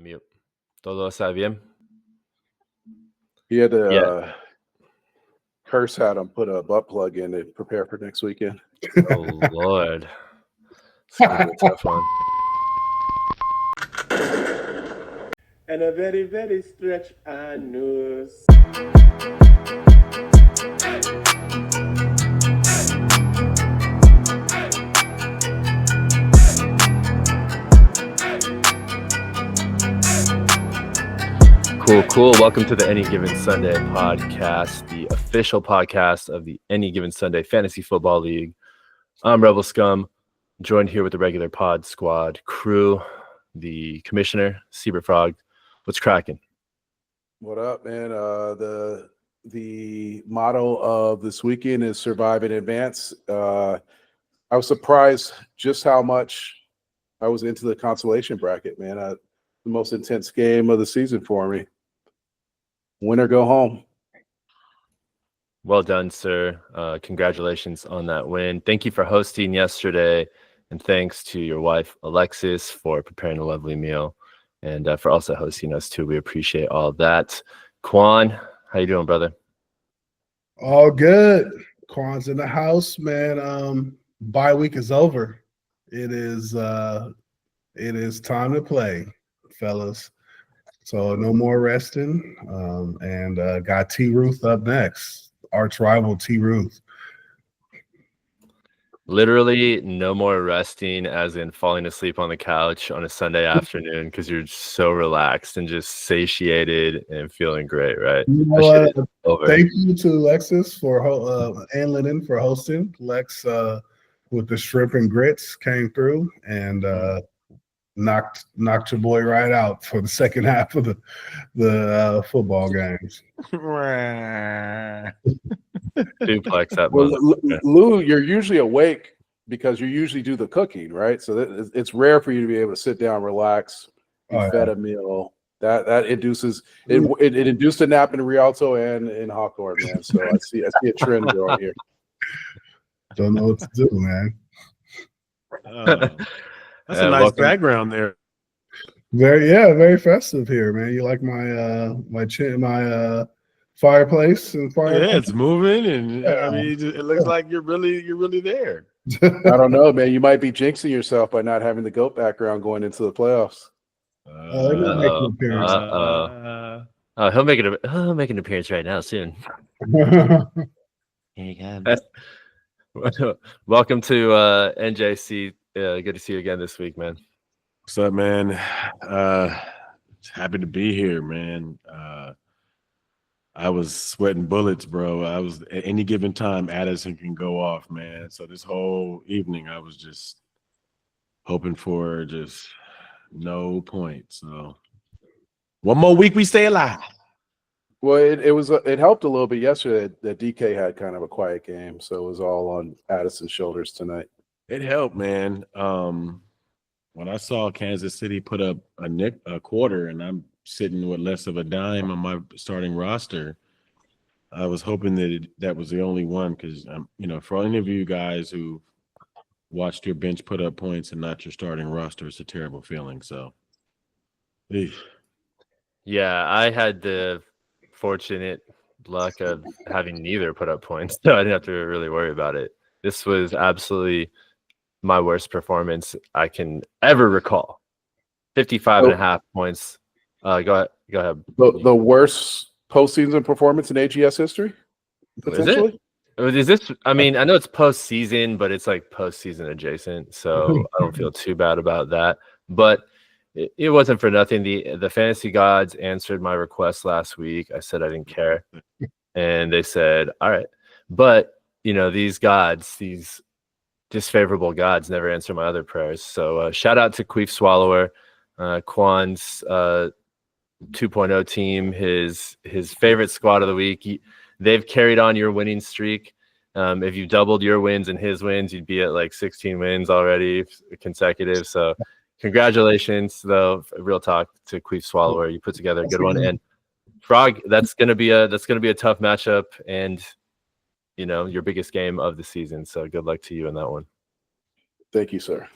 mute. ¿Todo está bien? He had to Yeah. curse had him put a butt plug in to prepare for next weekend. Oh, Lord. It's going to be a tough one. And a very, very stretch anus. Cool. Welcome to the Any Given Sunday podcast, the official podcast of the Any Given Sunday Fantasy Football League. I'm Rebel Scum, joined here with the regular pod squad crew, the commissioner, Seabird Frog. What's cracking? What up, man? The motto of this weekend is survive in advance. I was surprised just how much I was into the consolation bracket, man. The most intense game of the season for me. Win or go home. Well done, sir. Congratulations on that win. Thank you for hosting yesterday, and thanks to your wife, Alexis, for preparing a lovely meal, and for also hosting us, too. We appreciate all of that. Quan, how you doing, brother? All good. Quan's in the house, man. Bye week is over. It is time to play, fellas. So no more resting. And got T Ruth up next. Arch rival T Ruth. Literally no more resting, as in falling asleep on the couch on a Sunday afternoon because you're so relaxed and just satiated and feeling great, right? You know what? Thank you to Alexis for and Lennon for hosting. Lex with the shrimp and grits came through and knocked your boy right out for the second half of the football games. Duplex that Lou, you're usually awake because you usually do the cooking, right? So it's rare for you to be able to sit down, relax, be fed a meal. That induces it induced a nap in Rialto and in Hawthorne, man. So I see a trend going here. Don't know what to do, man. That's a nice background there. Very festive here, man. You like my fireplace and fire? Yeah, it's moving, and I mean, it looks like you're really there. I don't know, man. You might be jinxing yourself by not having the GOAT background going into the playoffs. He'll make an appearance right now soon. Here you go. Welcome to NJC. Good to see you again this week, man. What's up, man? Happy to be here, man. I was sweating bullets, bro. I was at any given time, Addison can go off, man. So this whole evening, I was just hoping for just no points. So one more week, we stay alive. Well, it helped a little bit yesterday that DK had kind of a quiet game, so it was all on Addison's shoulders tonight. It helped, man. When I saw Kansas City put up a quarter, and I'm sitting with less of a dime on my starting roster, I was hoping that was the only one because for any of you guys who watched your bench put up points and not your starting roster, it's a terrible feeling. So, yeah, I had the fortunate luck of having neither put up points, so I didn't have to really worry about it. This was absolutely my worst performance I can ever recall. 55.5 points. Go ahead. The worst postseason performance in AGS history, potentially. Is this? I mean, I know it's postseason, but it's like postseason adjacent, so I don't feel too bad about that. But it wasn't for nothing. The fantasy gods answered my request last week. I said I didn't care, and they said, "All right." But these gods, these disfavorable gods, never answer my other prayers. So shout out to Queef Swallower, Quan's 2.0 team, his favorite squad of the week. They've carried on your winning streak. If you doubled your wins and his wins, you'd be at like 16 wins already consecutive. So congratulations, though. Real talk to Queef Swallower. You put together a good one. And Frog, that's gonna be a tough matchup, and your biggest game of the season. So good luck to you in that one. Thank you, sir.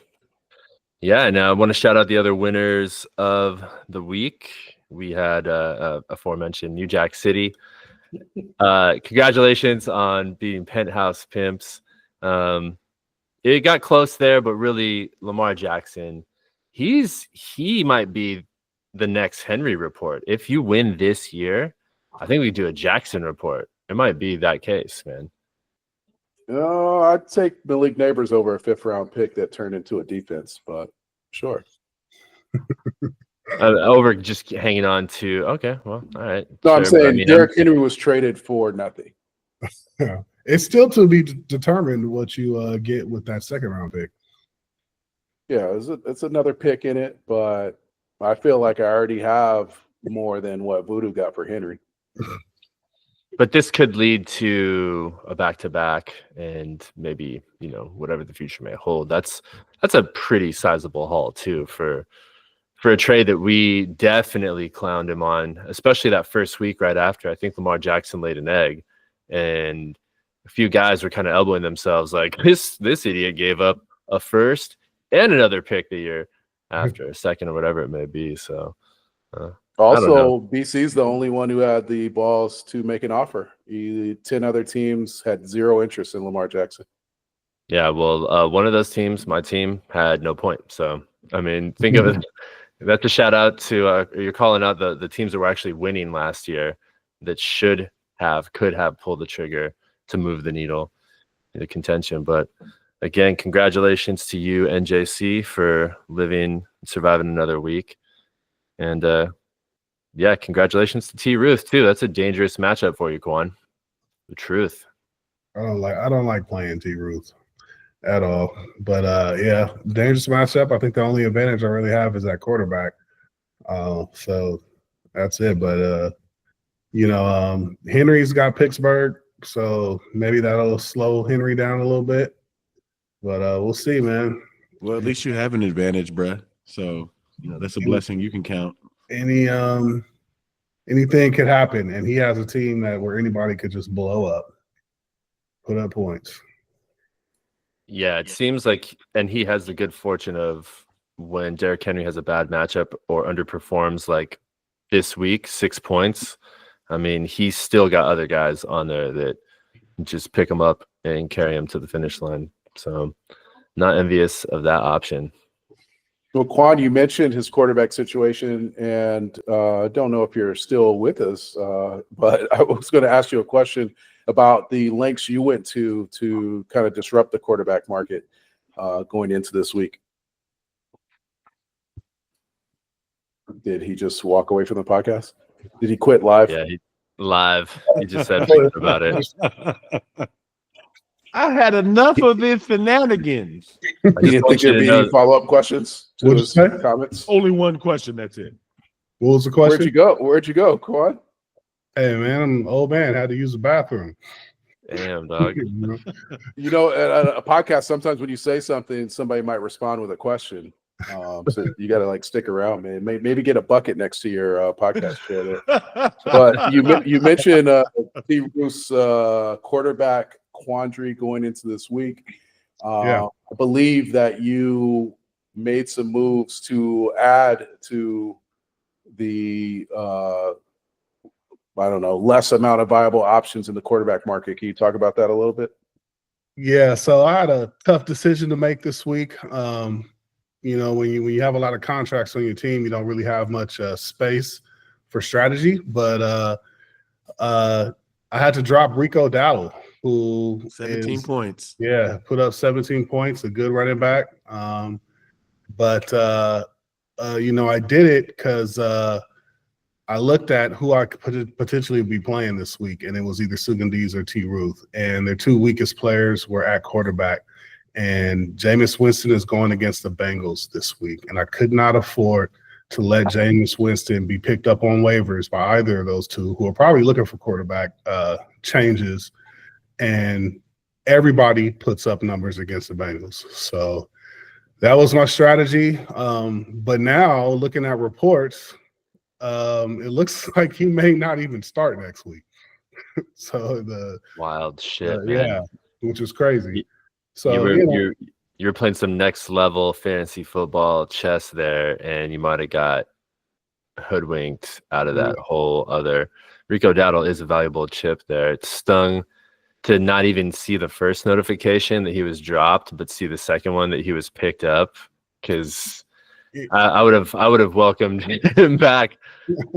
Yeah, and I want to shout out the other winners of the week. We had aforementioned New Jack City. Congratulations on beating Penthouse Pimps. It got close there, but really Lamar Jackson, he might be the next Henry report. If you win this year, I think we do a Jackson report. It might be that case, man. I'd take Malik Neighbors over a 5th-round pick that turned into a defense, but sure. Over just hanging on to, okay, well, all right. No, sure, I'm saying I mean, Derrick Henry was traded for nothing. Yeah. It's still to be determined what you get with that 2nd-round pick. Yeah, it's another pick in it, but I feel like I already have more than what Voodoo got for Henry. But this could lead to a back-to-back and maybe, whatever the future may hold. That's a pretty sizable haul too for a trade that we definitely clowned him on, especially that first week right after. I think Lamar Jackson laid an egg, and a few guys were kind of elbowing themselves like, this idiot gave up a first and another pick the year after, a second or whatever it may be. So also, BC's the only one who had the balls to make an offer. 10 other teams had zero interest in Lamar Jackson. Yeah, well, one of those teams, my team, had no point. So, I mean, think of it. That's a shout out to you're calling out the teams that were actually winning last year that could have pulled the trigger to move the needle into contention. But again, congratulations to you, NJC, for surviving another week. And yeah, congratulations to T Ruth too. That's a dangerous matchup for you, Quan. The truth. I don't like playing T Ruth at all. But yeah, dangerous matchup. I think the only advantage I really have is that quarterback. So that's it. But Henry's got Pittsburgh, so maybe that'll slow Henry down a little bit. But we'll see, man. Well, at least you have an advantage, bruh. So that's a blessing you can count. Anything could happen, and he has a team where anybody could just blow up, put up points. Yeah, it seems like, and he has the good fortune of when Derrick Henry has a bad matchup or underperforms like this week, 6 points. I mean, he's still got other guys on there that just pick him up and carry him to the finish line. So not envious of that option. Well, Quan, you mentioned his quarterback situation, and I don't know if you're still with us, but I was going to ask you a question about the lengths you went to kind of disrupt the quarterback market going into this week. Did he just walk away from the podcast? Did he quit live? Yeah, live. He just said something about it. I had enough of his shenanigans. You didn't think there'd be any follow-up questions to his comments? Only one question, that's it. What was the question? Where'd you go, Quan? Hey, man, I'm an old man. Had to use the bathroom. Damn, dog. At a podcast, sometimes when you say something, somebody might respond with a question. So you got to stick around, man. Maybe get a bucket next to your podcast chair there. But you mentioned T. Roos quarterback quandary going into this week. I believe that you made some moves to add to the less amount of viable options in the quarterback market. Can you talk about that a little bit? Yeah, so I had a tough decision to make this week. When you have a lot of contracts on your team, you don't really have much space for strategy. But I had to drop Rico Dowdle, who 17 points. Yeah, put up 17 points, a good running back. But I did it because I looked at who I could potentially be playing this week, and it was either Sugandese or T. Ruth. And their two weakest players were at quarterback. And Jameis Winston is going against the Bengals this week. And I could not afford to let Jameis Winston be picked up on waivers by either of those two, who are probably looking for quarterback changes. And everybody puts up numbers against the Bengals. So that was my strategy. But now, looking at reports, it looks like he may not even start next week. So wild shit, man. Yeah, which is crazy. So you were playing some next level fantasy football chess there, and you might have got hoodwinked out of that whole other. Rico Dowdle is a valuable chip there. It stung to not even see the first notification that he was dropped, but see the second one that he was picked up, because I would have welcomed him back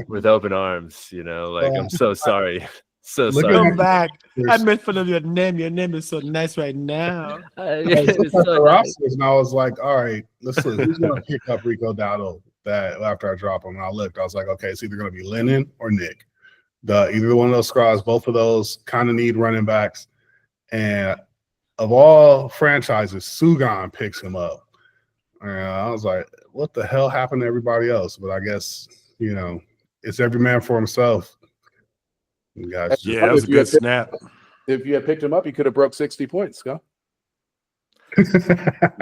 with open arms. Like, I'm so sorry. So sorry. Come back. I made fun of your name. Your name is so nice right now. It's I so nice. and I was like, all right, let's see. Who's going to pick up Rico Dowdle that after I drop him? And I looked, I was like, okay, it's either going to be Lennon or Nick. Either one of those squads, both of those kind of need running backs. And of all franchises, Sugan picks him up. And I was like, what the hell happened to everybody else? But I guess, it's every man for himself. Guys, yeah, that was a good snap. If you had picked him up, you could have broke 60 points, Scott.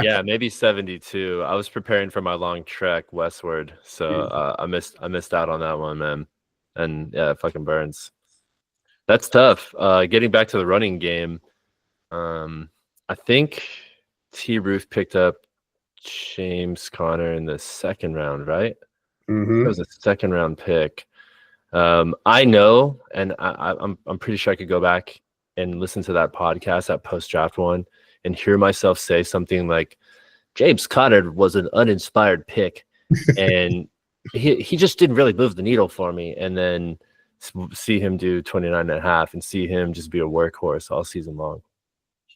Yeah, maybe 72. I was preparing for my long trek westward, so I missed out on that one, man. And yeah, it fucking burns. That's tough. Getting back to the running game, I think T. Ruth picked up James Conner in the second round, right? Mm-hmm. It was a second round pick. I know, and I'm pretty sure I could go back and listen to that podcast, that post draft one, and hear myself say something like, James Conner was an uninspired pick, and he just didn't really move the needle for me. And then see him do 29.5 and see him just be a workhorse all season long.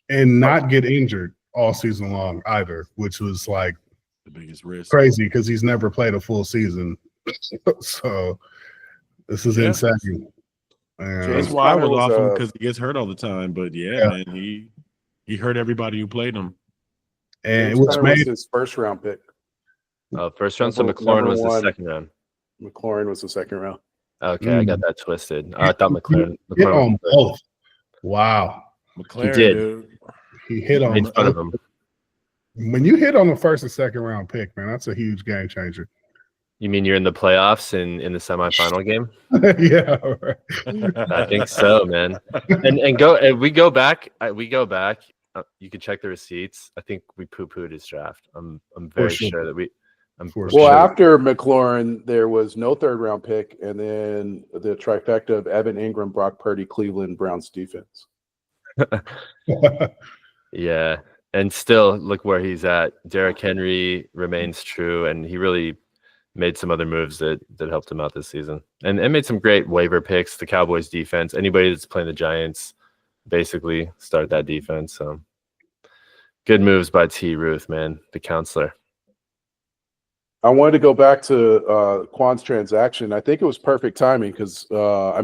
And not get injured all season long either, which was like the biggest risk. Crazy because he's never played a full season. So this is insane. That's why I would love him, because he gets hurt all the time. But man, he hurt everybody who played him. And it was his first round pick. First round. So McLaurin was the second round. McLaurin was the second round. Okay, I got that twisted. I thought McLaurin hit on both. Wow. McLaurin, he did. Dude. He hit on in front of him. When you hit on the first and second round pick, man, that's a huge game changer. You mean you're in the playoffs and in the semifinal game? Yeah, right. I think so, man. And we go back. You can check the receipts. I think we poo-pooed his draft. I'm very sure that we. After McLaurin, there was no third round pick, and then the trifecta of Evan Ingram, Brock Purdy, Cleveland Browns defense. Yeah, and still look where he's at. Derrick Henry remains true, and he really made some other moves that helped him out this season, and made some great waiver picks. The Cowboys defense, anybody that's playing the Giants, basically start that defense. So good moves by T. Ruth, man, the counselor. I wanted to go back to Quan's transaction. I think it was perfect timing because I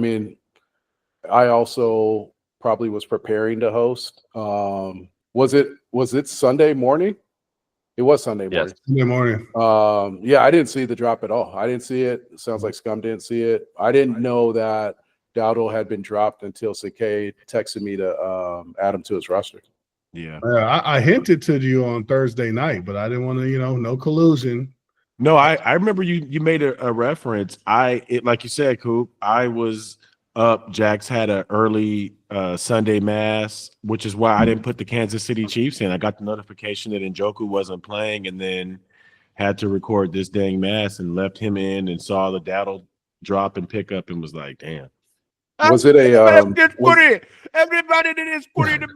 also probably was preparing to host. Was it Sunday morning? It was Sunday morning. Yes. Sunday morning. I didn't see the drop at all. I didn't see it. It sounds like Scum didn't see it. I didn't know that Dowdle had been dropped until Sakay texted me to add him to his roster. Yeah. I hinted to you on Thursday night, but I didn't want to, no collusion. No, I remember you made a reference. Like you said, Coop, I was up. Jax had an early Sunday mass, which is why I didn't put the Kansas City Chiefs in. I got the notification that Njoku wasn't playing, and then had to record this dang mass and left him in and saw the Dowdle drop and pick up and was like, damn. Was it a everybody did his Curry in the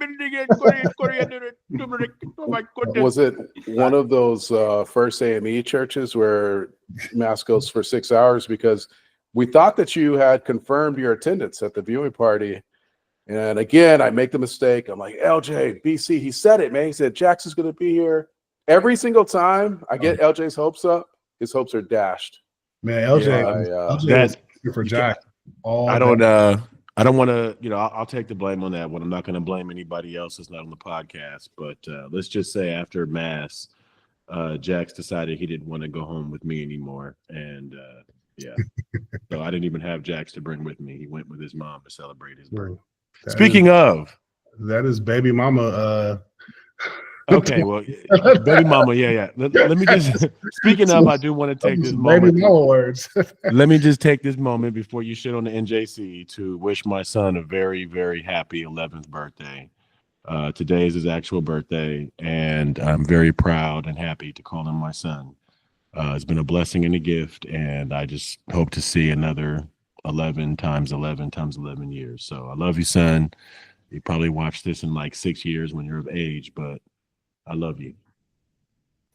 building? Oh my goodness. Was it one of those first AME churches where mass goes for 6 hours? Because we thought that you had confirmed your attendance at the viewing party. And again, I make the mistake. I'm like, LJ, BC, he said it, man. He said Jackson's going to be here. Every single time I get LJ's hopes up, his hopes are dashed. Man, LJ is for Jack. I don't want to, I'll take the blame on that one. I'm not going to blame anybody else that's not on the podcast. But let's just say after mass, Jax decided he didn't want to go home with me anymore. And so I didn't even have Jax to bring with me. He went with his mom to celebrate his birthday. Speaking of, that is baby mama. Okay, well, baby mama, yeah. Let me just. Speaking of, I do want to take this moment. Baby mama words. Let me just take this moment before you shit on the NJC to wish my son a very, very happy 11th birthday. Today is his actual birthday, and I'm very proud and happy to call him my son. It's been a blessing and a gift, and I just hope to see another 11 times 11 times 11 years. So I love you, son. You probably watch this in like 6 years when you're of age, but I love you.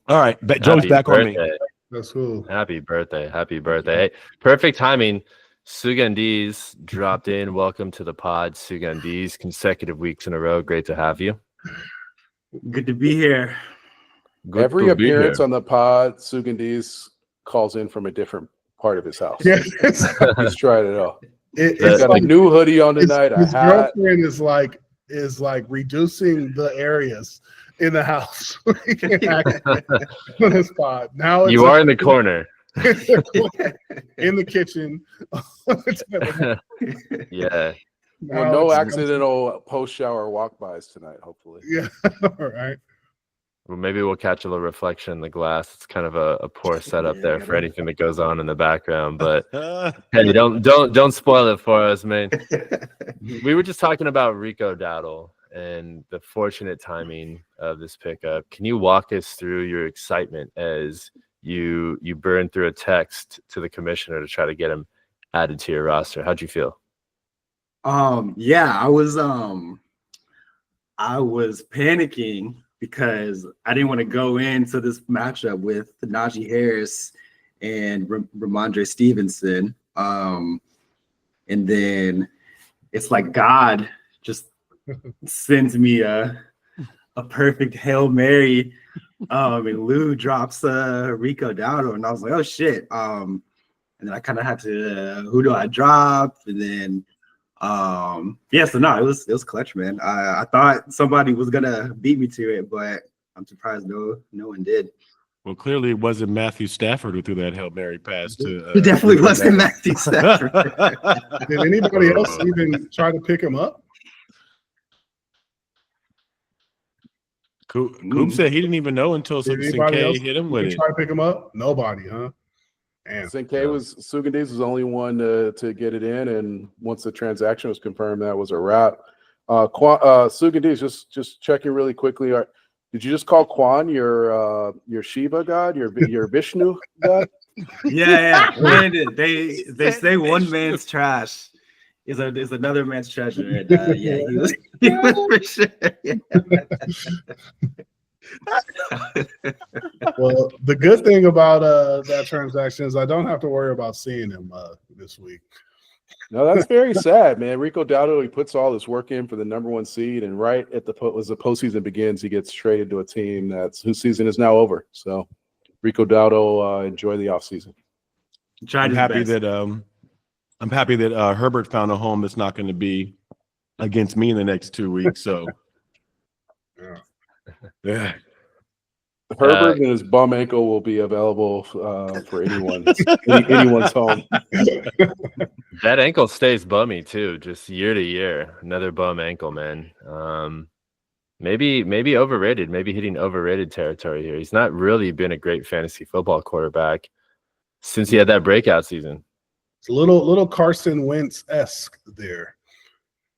All right, Joey's Happy back birthday. on me. That's cool. Happy birthday. Happy birthday. Hey, perfect timing. Sugandese dropped in. Welcome to the pod, Sugandese. Consecutive weeks in a row. Great to have you. Good to be here. Good Every to be appearance here. on the pod, Sugandese calls in from a different part of his house. Yeah, He's tried it all. it's He's got like a new hoodie on tonight, a his hat. girlfriend is like reducing the areas in the house. We can act on the spot. Now You are in the corner. in the kitchen. Yeah. Well, no accidental post-shower walk-bys tonight, hopefully. Yeah, all right. Well, maybe we'll catch a little reflection in the glass. It's kind of a poor setup there for anything that goes on in the background. But hey, don't spoil it for us, man. We were just talking about Rico Dowdle and the fortunate timing of this pickup. Can you walk us through your excitement as you burned through a text to the commissioner to try to get him added to your roster? How'd you feel? Yeah, I was panicking because I didn't want to go into this matchup with Najee Harris and Ramondre Stevenson. And then it's like God just sends me a perfect Hail Mary. And Lou drops Rico Dowdle, and I was like, oh shit. And then I kind of had to who do I drop? And then so no, it was clutch, man. I thought somebody was gonna beat me to it, but I'm surprised no one did. Well, clearly it wasn't Matthew Stafford who threw that Hail Mary pass to. It definitely wasn't Matthew Stafford. Did anybody else even try to pick him up? Coop said he didn't even know until Sinkay hit him with it. Try to pick him up? Nobody, huh? Sinkay Sugandese was the only one to get it in, and once the transaction was confirmed, that was a wrap. Sugandese, just checking really quickly. Did you just call Quan your Shiva god, your Vishnu god? Yeah. Brandon, they say one man's trash is another man's treasure. And, he was for sure. Yeah. Well, the good thing about that transaction is I don't have to worry about seeing him this week. No, that's very sad, man. Rico Dowdle, he puts all this work in for the #1 seed, and right as the postseason begins, he gets traded to a team whose season is now over. So, Rico Dowdle, enjoy the offseason. I'm happy that Herbert found a home that's not going to be against me in the next 2 weeks. So, yeah. Herbert and his bum ankle will be available for anyone's home. That ankle stays bummy too, just year to year. Another bum ankle, man. Maybe overrated. Maybe hitting overrated territory here. He's not really been a great fantasy football quarterback since he had that breakout season. It's a little Carson Wentz-esque there.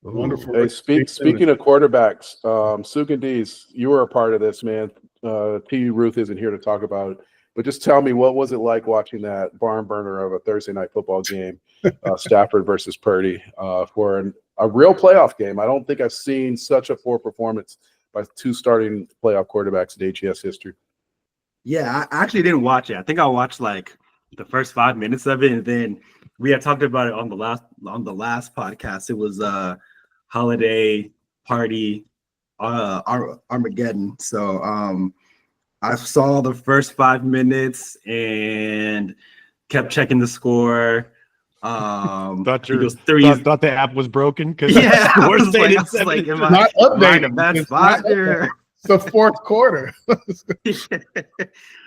Wonderful. Hey, speaking of quarterbacks, Sugandese, you were a part of this, man. T. Ruth isn't here to talk about it, but just tell me, what was it like watching that barn burner of a Thursday night football game, Stafford versus Purdy, for a real playoff game? I don't think I've seen such a poor performance by two starting playoff quarterbacks in AGS history. Yeah, I actually didn't watch it. I think I watched like the first 5 minutes of it, and then we had talked about it on the last podcast. It was holiday party Armageddon. So I saw the first 5 minutes and kept checking the score. Thought the app was broken because yeah, I was like, am I in a bad spot here? The fourth quarter. I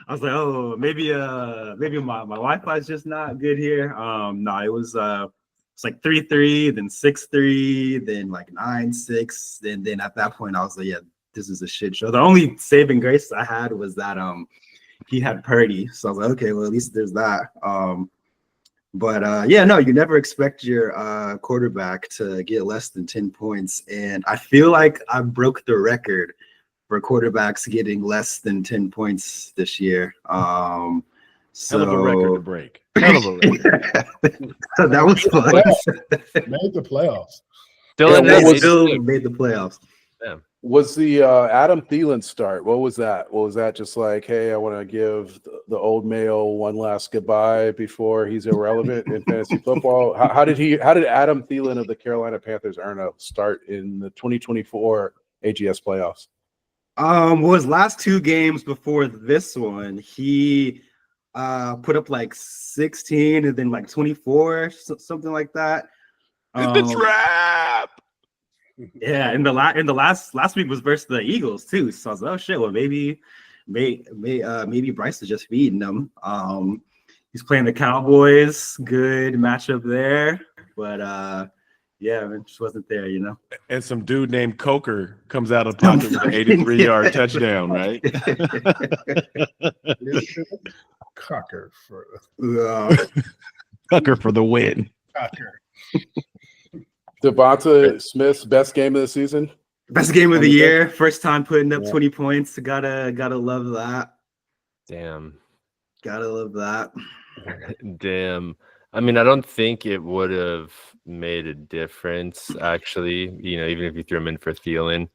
was like, oh, maybe my Wi-Fi is just not good here. No, it's like 3-3, then 6-3, then like 9-6, and then at that point I was like, yeah, this is a shit show. The only saving grace I had was that he had Purdy, so I was like, okay, well at least there's that. But yeah, no, you never expect your quarterback to get less than 10 points. And I feel like I broke the record for quarterbacks getting less than 10 points this year. Hell of a record to break. Hell of a record. So that was fun. Made the playoffs. Still Yeah, in what They was- still made the playoffs. Was the Adam Thielen start? What was that? Was that just like, hey, I want to give the old male one last goodbye before he's irrelevant in fantasy football? How did Adam Thielen of the Carolina Panthers earn a start in the 2024 AGS playoffs? Well, his last 2 games before this one, he put up like 16 and then like 24, something like that. It's the trap. Yeah, and the last week was versus the Eagles too. So I was like, oh shit, well maybe Bryce is just feeding them. He's playing the Cowboys, good matchup there. But yeah, it just wasn't there, you know. And some dude named Coker comes out of the pocket with an 83-yard touchdown, right? Cocker for Coker for the win. Cocker. Devonta Smith's best game of the season. Best game of the year, first time putting up 20 points. Gotta love that. Damn. Gotta love that. Damn. I mean, I don't think it would have made a difference, actually. You know, even if you threw him in for Thielen, I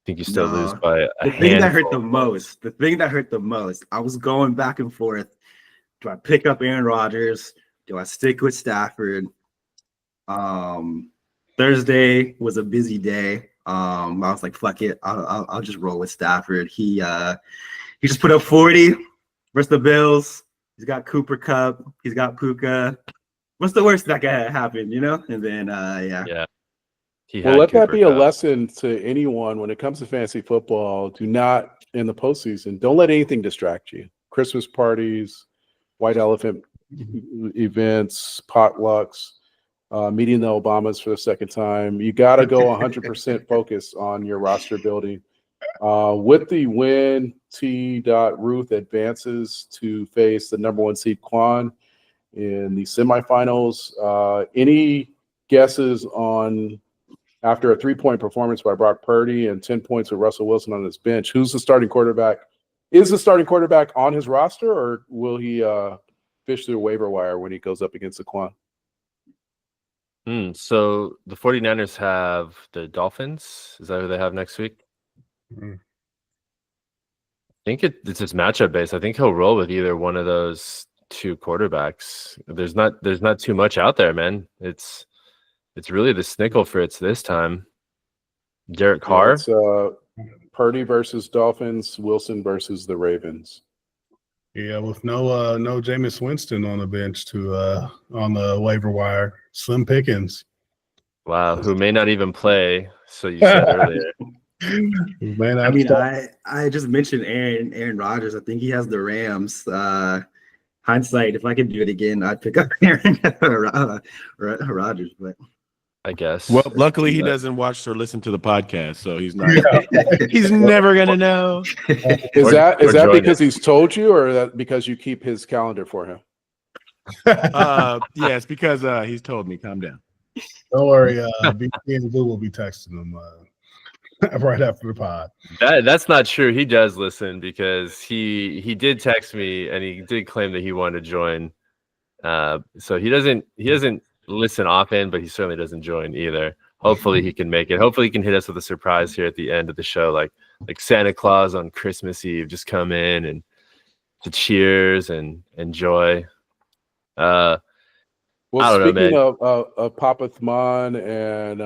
think you still lose by a The thing that hurt handful. the most, I was going back and forth. Do I pick up Aaron Rodgers? Do I stick with Stafford? Thursday was a busy day. I was like, fuck it. I'll just roll with Stafford. He just put up 40 versus the Bills. He's got Cooper Kupp. He's got Puka. What's the worst that could happen, you know? And then Yeah. Well, let that be a lesson to anyone when it comes to fantasy football. Do not, in the postseason, don't let anything distract you. Christmas parties, white elephant events, potlucks, meeting the Obamas for the second time. You got to go 100% focus on your roster building. With the win, T. Ruth advances to face the number 1 seed Quan in the semifinals. Any guesses on, after a 3-point performance by Brock Purdy and 10 points with Russell Wilson on his bench, who's the starting quarterback? Is the starting quarterback on his roster, or will he fish through the waiver wire when he goes up against the Quan? So the 49ers have the Dolphins. Is that who they have next week? I think it's just matchup based. I think he'll roll with either one of those 2 quarterbacks. There's not too much out there, man. It's really the Snickle Fritz this time. Derek Carr. It's Purdy versus Dolphins, Wilson versus the Ravens. Yeah, with no Jameis Winston on the bench to on the waiver wire. Slim Pickens. Wow, who may not even play. So you said earlier. Man, I mean, I just mentioned Aaron Rodgers. I think he has the Rams. Hindsight, if I could do it again, I'd pick up Aaron Rodgers. But I guess. Well, luckily he doesn't watch or listen to the podcast, so he's not. He's never gonna know. Is that join because he's told you, or that because you keep his calendar for him? Yes, because he's told me. Calm down. Don't worry, BT and Blue will be texting him right after the pod. That's not true. He does listen because he did text me and he did claim that he wanted to join. So he doesn't listen often, but he certainly doesn't join either. Hopefully he can make it. Hopefully he can hit us with a surprise here at the end of the show, like Santa Claus on Christmas Eve. Just come in and to cheers and enjoy. Well, I don't know, speaking man. of Papa Thman and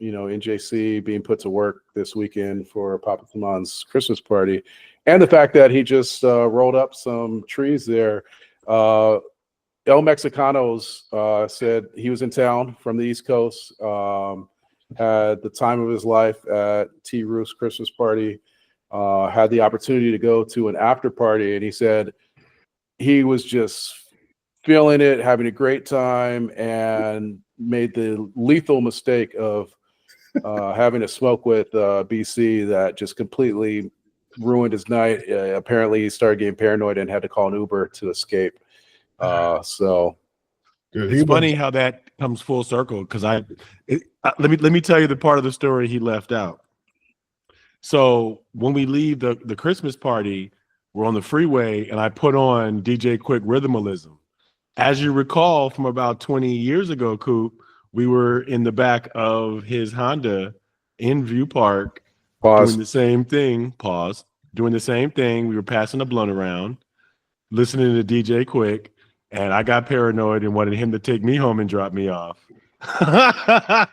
NJC being put to work this weekend for Papa Thman's Christmas party, and the fact that he just rolled up some trees there, El Mexicanos said he was in town from the East Coast, had the time of his life at T. Roof's Christmas party, had the opportunity to go to an after party, and he said he was just feeling it, having a great time, and made the lethal mistake of having a smoke with BC that just completely ruined his night. Apparently, he started getting paranoid and had to call an Uber to escape. So Dude, It's funny how that comes full circle because let me tell you the part of the story he left out. So when we leave the Christmas party, we're on the freeway and I put on DJ Quick Rhythmalism. As you recall from about 20 years ago, Coop, we were in the back of his Honda in View Park doing the same thing. Doing the same thing. We were passing a blunt around, listening to DJ Quick, and I got paranoid and wanted him to take me home and drop me off. I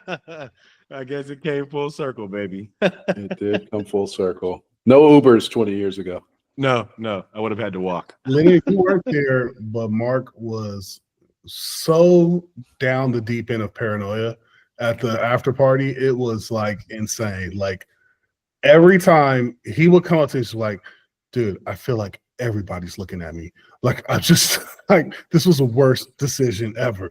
guess it came full circle, baby. It did come full circle. No Ubers 20 years ago. No, I would have had to walk. Lenny, you weren't there, but Mark was so down the deep end of paranoia at the after party. It was like insane. Like every time he would come up to us, like, dude, I feel like everybody's looking at me. Like I just like this was the worst decision ever.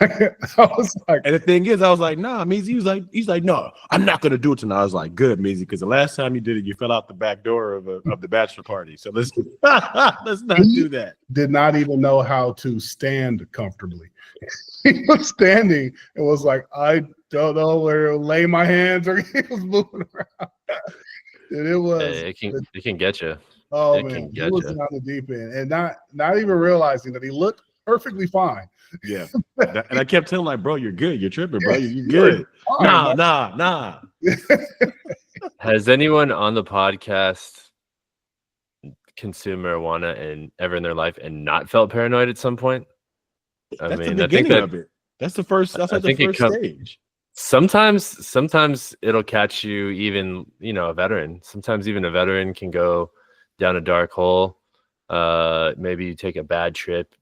I was like, and the thing is, I was like, nah, Meezy. He's like, no, I'm not gonna do it tonight. I was like, good, Meezy, because the last time you did it, you fell out the back door of the bachelor party. So let's not do that. Did not even know how to stand comfortably. He was standing and was like, I don't know where to lay my hands, or he was moving around. And it was it can get you. Oh it man, he was on the deep end and not even realizing that he looked perfectly fine. Yeah, and I kept telling him, like, bro, you're good. You're tripping, bro. You're good. Fine, Nah. Has anyone on the podcast consumed marijuana and ever in their life and not felt paranoid at some point? I think of it. That's the first. That's like the first stage. Sometimes it'll catch you, even a veteran. Sometimes even a veteran can go down a dark hole. Maybe you take a bad trip,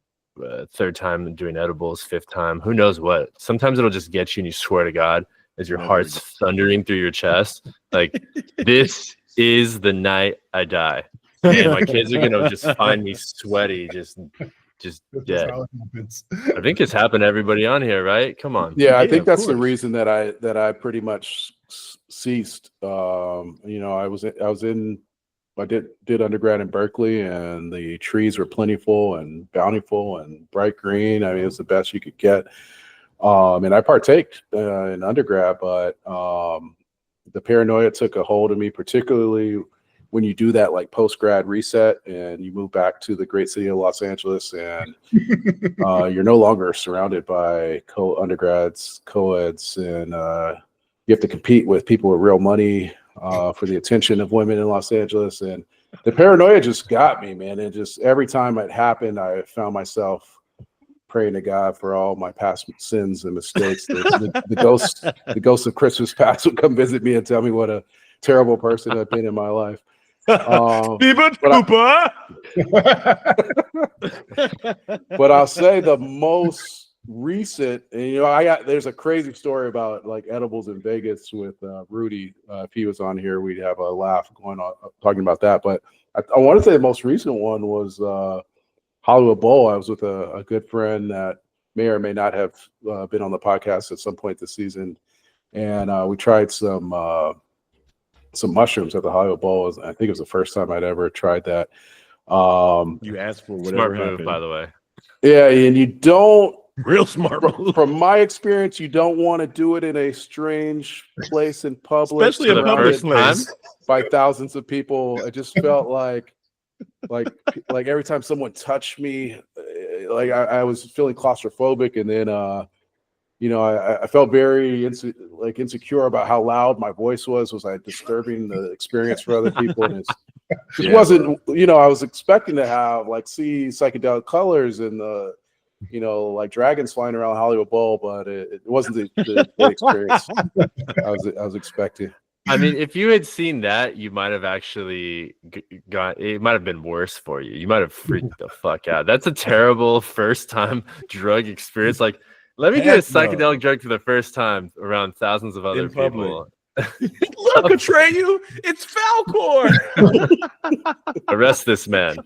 third time doing edibles, fifth time, who knows what. Sometimes it'll just get you and you swear to God as your heart's thundering through your chest, like, this is the night I die. And my kids are gonna just find me sweaty, just dead. I think it's happened to everybody on here, right? Come on. Yeah, I think that's the reason that I pretty much ceased. I did undergrad in Berkeley, and the trees were plentiful and bountiful and bright green. I mean, it was the best you could get. And I partaked in undergrad, but the paranoia took a hold of me, particularly when you do that like post-grad reset and you move back to the great city of Los Angeles, and you're no longer surrounded by undergrads, co-eds, and you have to compete with people with real money for the attention of women in Los Angeles. And the paranoia just got me, man. And just every time it happened, I found myself praying to God for all my past sins and mistakes. The ghost of Christmas past would come visit me and tell me what a terrible person I've been in my life. But I'll say the most recent, and there's a crazy story about like edibles in Vegas with Rudy. If he was on here, we'd have a laugh going on talking about that. But I want to say the most recent one was Hollywood Bowl. I was with a good friend that may or may not have been on the podcast at some point this season, and we tried some mushrooms at the Hollywood Bowl. I think it was the first time I'd ever tried that. You asked for whatever smart move, happened. by the way. Yeah, and you don't. Real smart move. From my experience, you don't want to do it in a strange place in public, especially a public place by thousands of people. It just felt like every time someone touched me, like I was feeling claustrophobic, and then I felt very insecure about how loud my voice was. Was I disturbing the experience for other people? And it wasn't. I was expecting to see psychedelic colors and like dragons flying around Hollywood Bowl, but it wasn't the experience I was expecting. I mean, if you had seen that, you might have actually it might have been worse for you. You might have freaked the fuck out. That's a terrible first time drug experience. Like, let me get a psychedelic drug for the first time around thousands of other people. Look, Atreyu, it's Falcor. Arrest this man.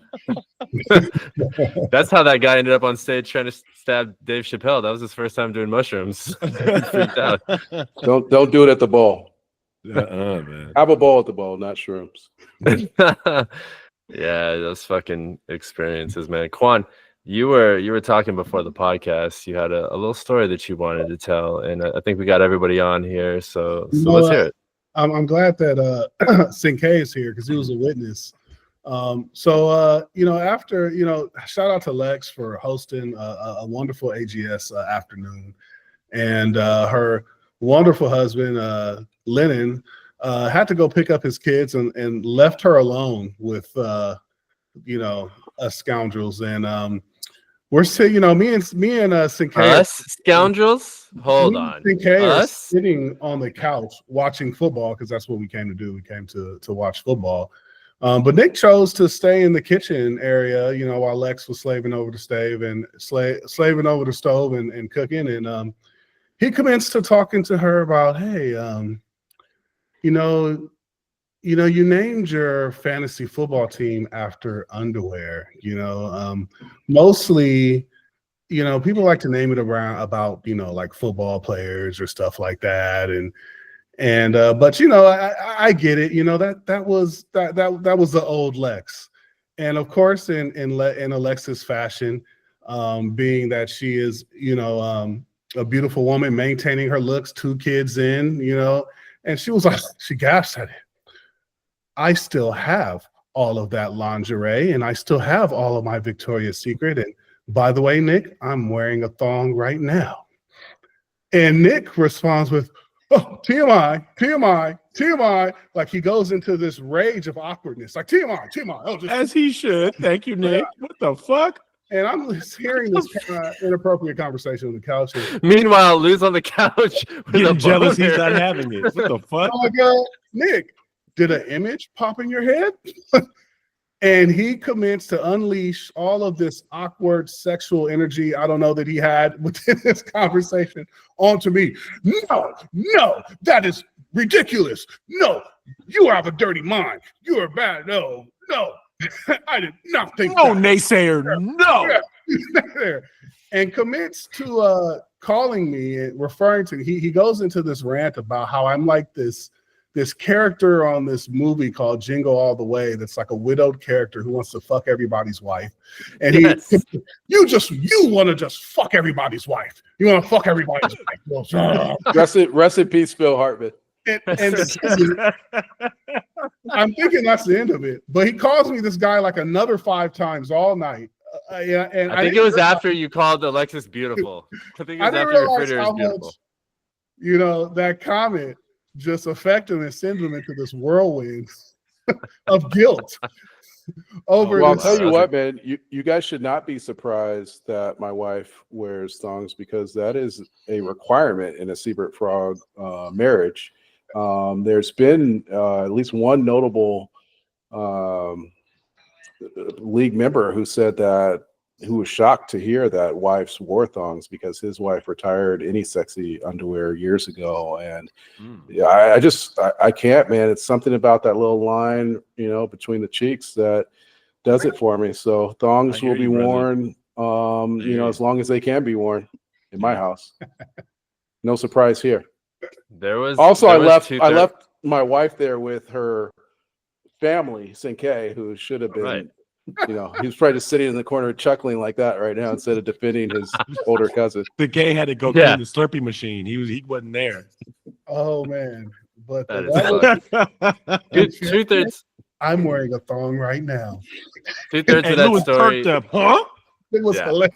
That's how that guy ended up on stage trying to stab Dave Chappelle. That was his first time doing mushrooms. Freaked out. Don't do it at the bowl. Man. Have a bowl at the bowl, not shrooms. Yeah, those fucking experiences, man. Quan, You were talking before the podcast. You had a little story that you wanted to tell, and I think we got everybody on here. So let's hear it. I'm glad that Sinkay is here because he was a witness. After shout out to Lex for hosting a wonderful AGS afternoon, and her wonderful husband Lennon had to go pick up his kids and left her alone with us scoundrels. And we're still, me and Sinkay, Us scoundrels. Hold on. Sinkay are Us sitting on the couch watching football because that's what we came to do. We came to watch football. But Nick chose to stay in the kitchen area, while Lex was slaving over the stove and cooking. And he commenced to talking to her about, hey, you named your fantasy football team after underwear. Mostly, people like to name it about like football players or stuff like that. But I get it. That was the old Lex, and of course in Alexa's fashion, being that she is a beautiful woman maintaining her looks, 2 kids in, and she was like, she gasped at it. I still have all of that lingerie, and I still have all of my Victoria's Secret. And by the way, Nick, I'm wearing a thong right now. And Nick responds with, oh, TMI, TMI, TMI. Like he goes into this rage of awkwardness. Like TMI, TMI. Oh, As he should. Thank you, Nick. What the fuck? And I'm just hearing this kind of inappropriate conversation on the couch. Meanwhile, Lou's on the couch with Getting a jealous he's boner. not having it. What the fuck? Oh my God, Nick, did an image pop in your head? And he commenced to unleash all of this awkward sexual energy, I don't know, that he had within this conversation onto me. No, that is ridiculous. No, you have a dirty mind. You are bad. No. I did not think No, that. naysayer, no. Yeah. And commits to calling me and referring to, he goes into this rant about how I'm like this character on this movie called Jingle All the Way that's like a widowed character who wants to fuck everybody's wife. And Yes. you want to just fuck everybody's wife. You want to fuck everybody's wife. Rest in peace, Phil Hartman. And I'm thinking that's the end of it. But he calls me this guy like another 5 times all night. And I think it was after you called Alexis beautiful. I think it was after you referred to her as beautiful. That comment just affect him and send him into this whirlwind of guilt over Well, I'll this. tell you what, man, you guys should not be surprised that my wife wears thongs because that is a requirement in a Seabird Frog marriage. There's been at least one notable league member who said that, who was shocked to hear that wives wore thongs because his wife retired any sexy underwear years ago. And yeah, I can't, man. It's something about that little line, between the cheeks that does it for me. So thongs will be worn, as long as they can be worn in my house. No surprise here. I left my wife there with her family, Sinkay, who should have been, right. He was probably just sitting in the corner chuckling like that right now instead of defending his older cousin. The gay had to go clean the Slurpee machine. He wasn't there. Oh man! But two-thirds. I'm wearing a thong right now. 2/3 of that story. Up, huh? It was hilarious.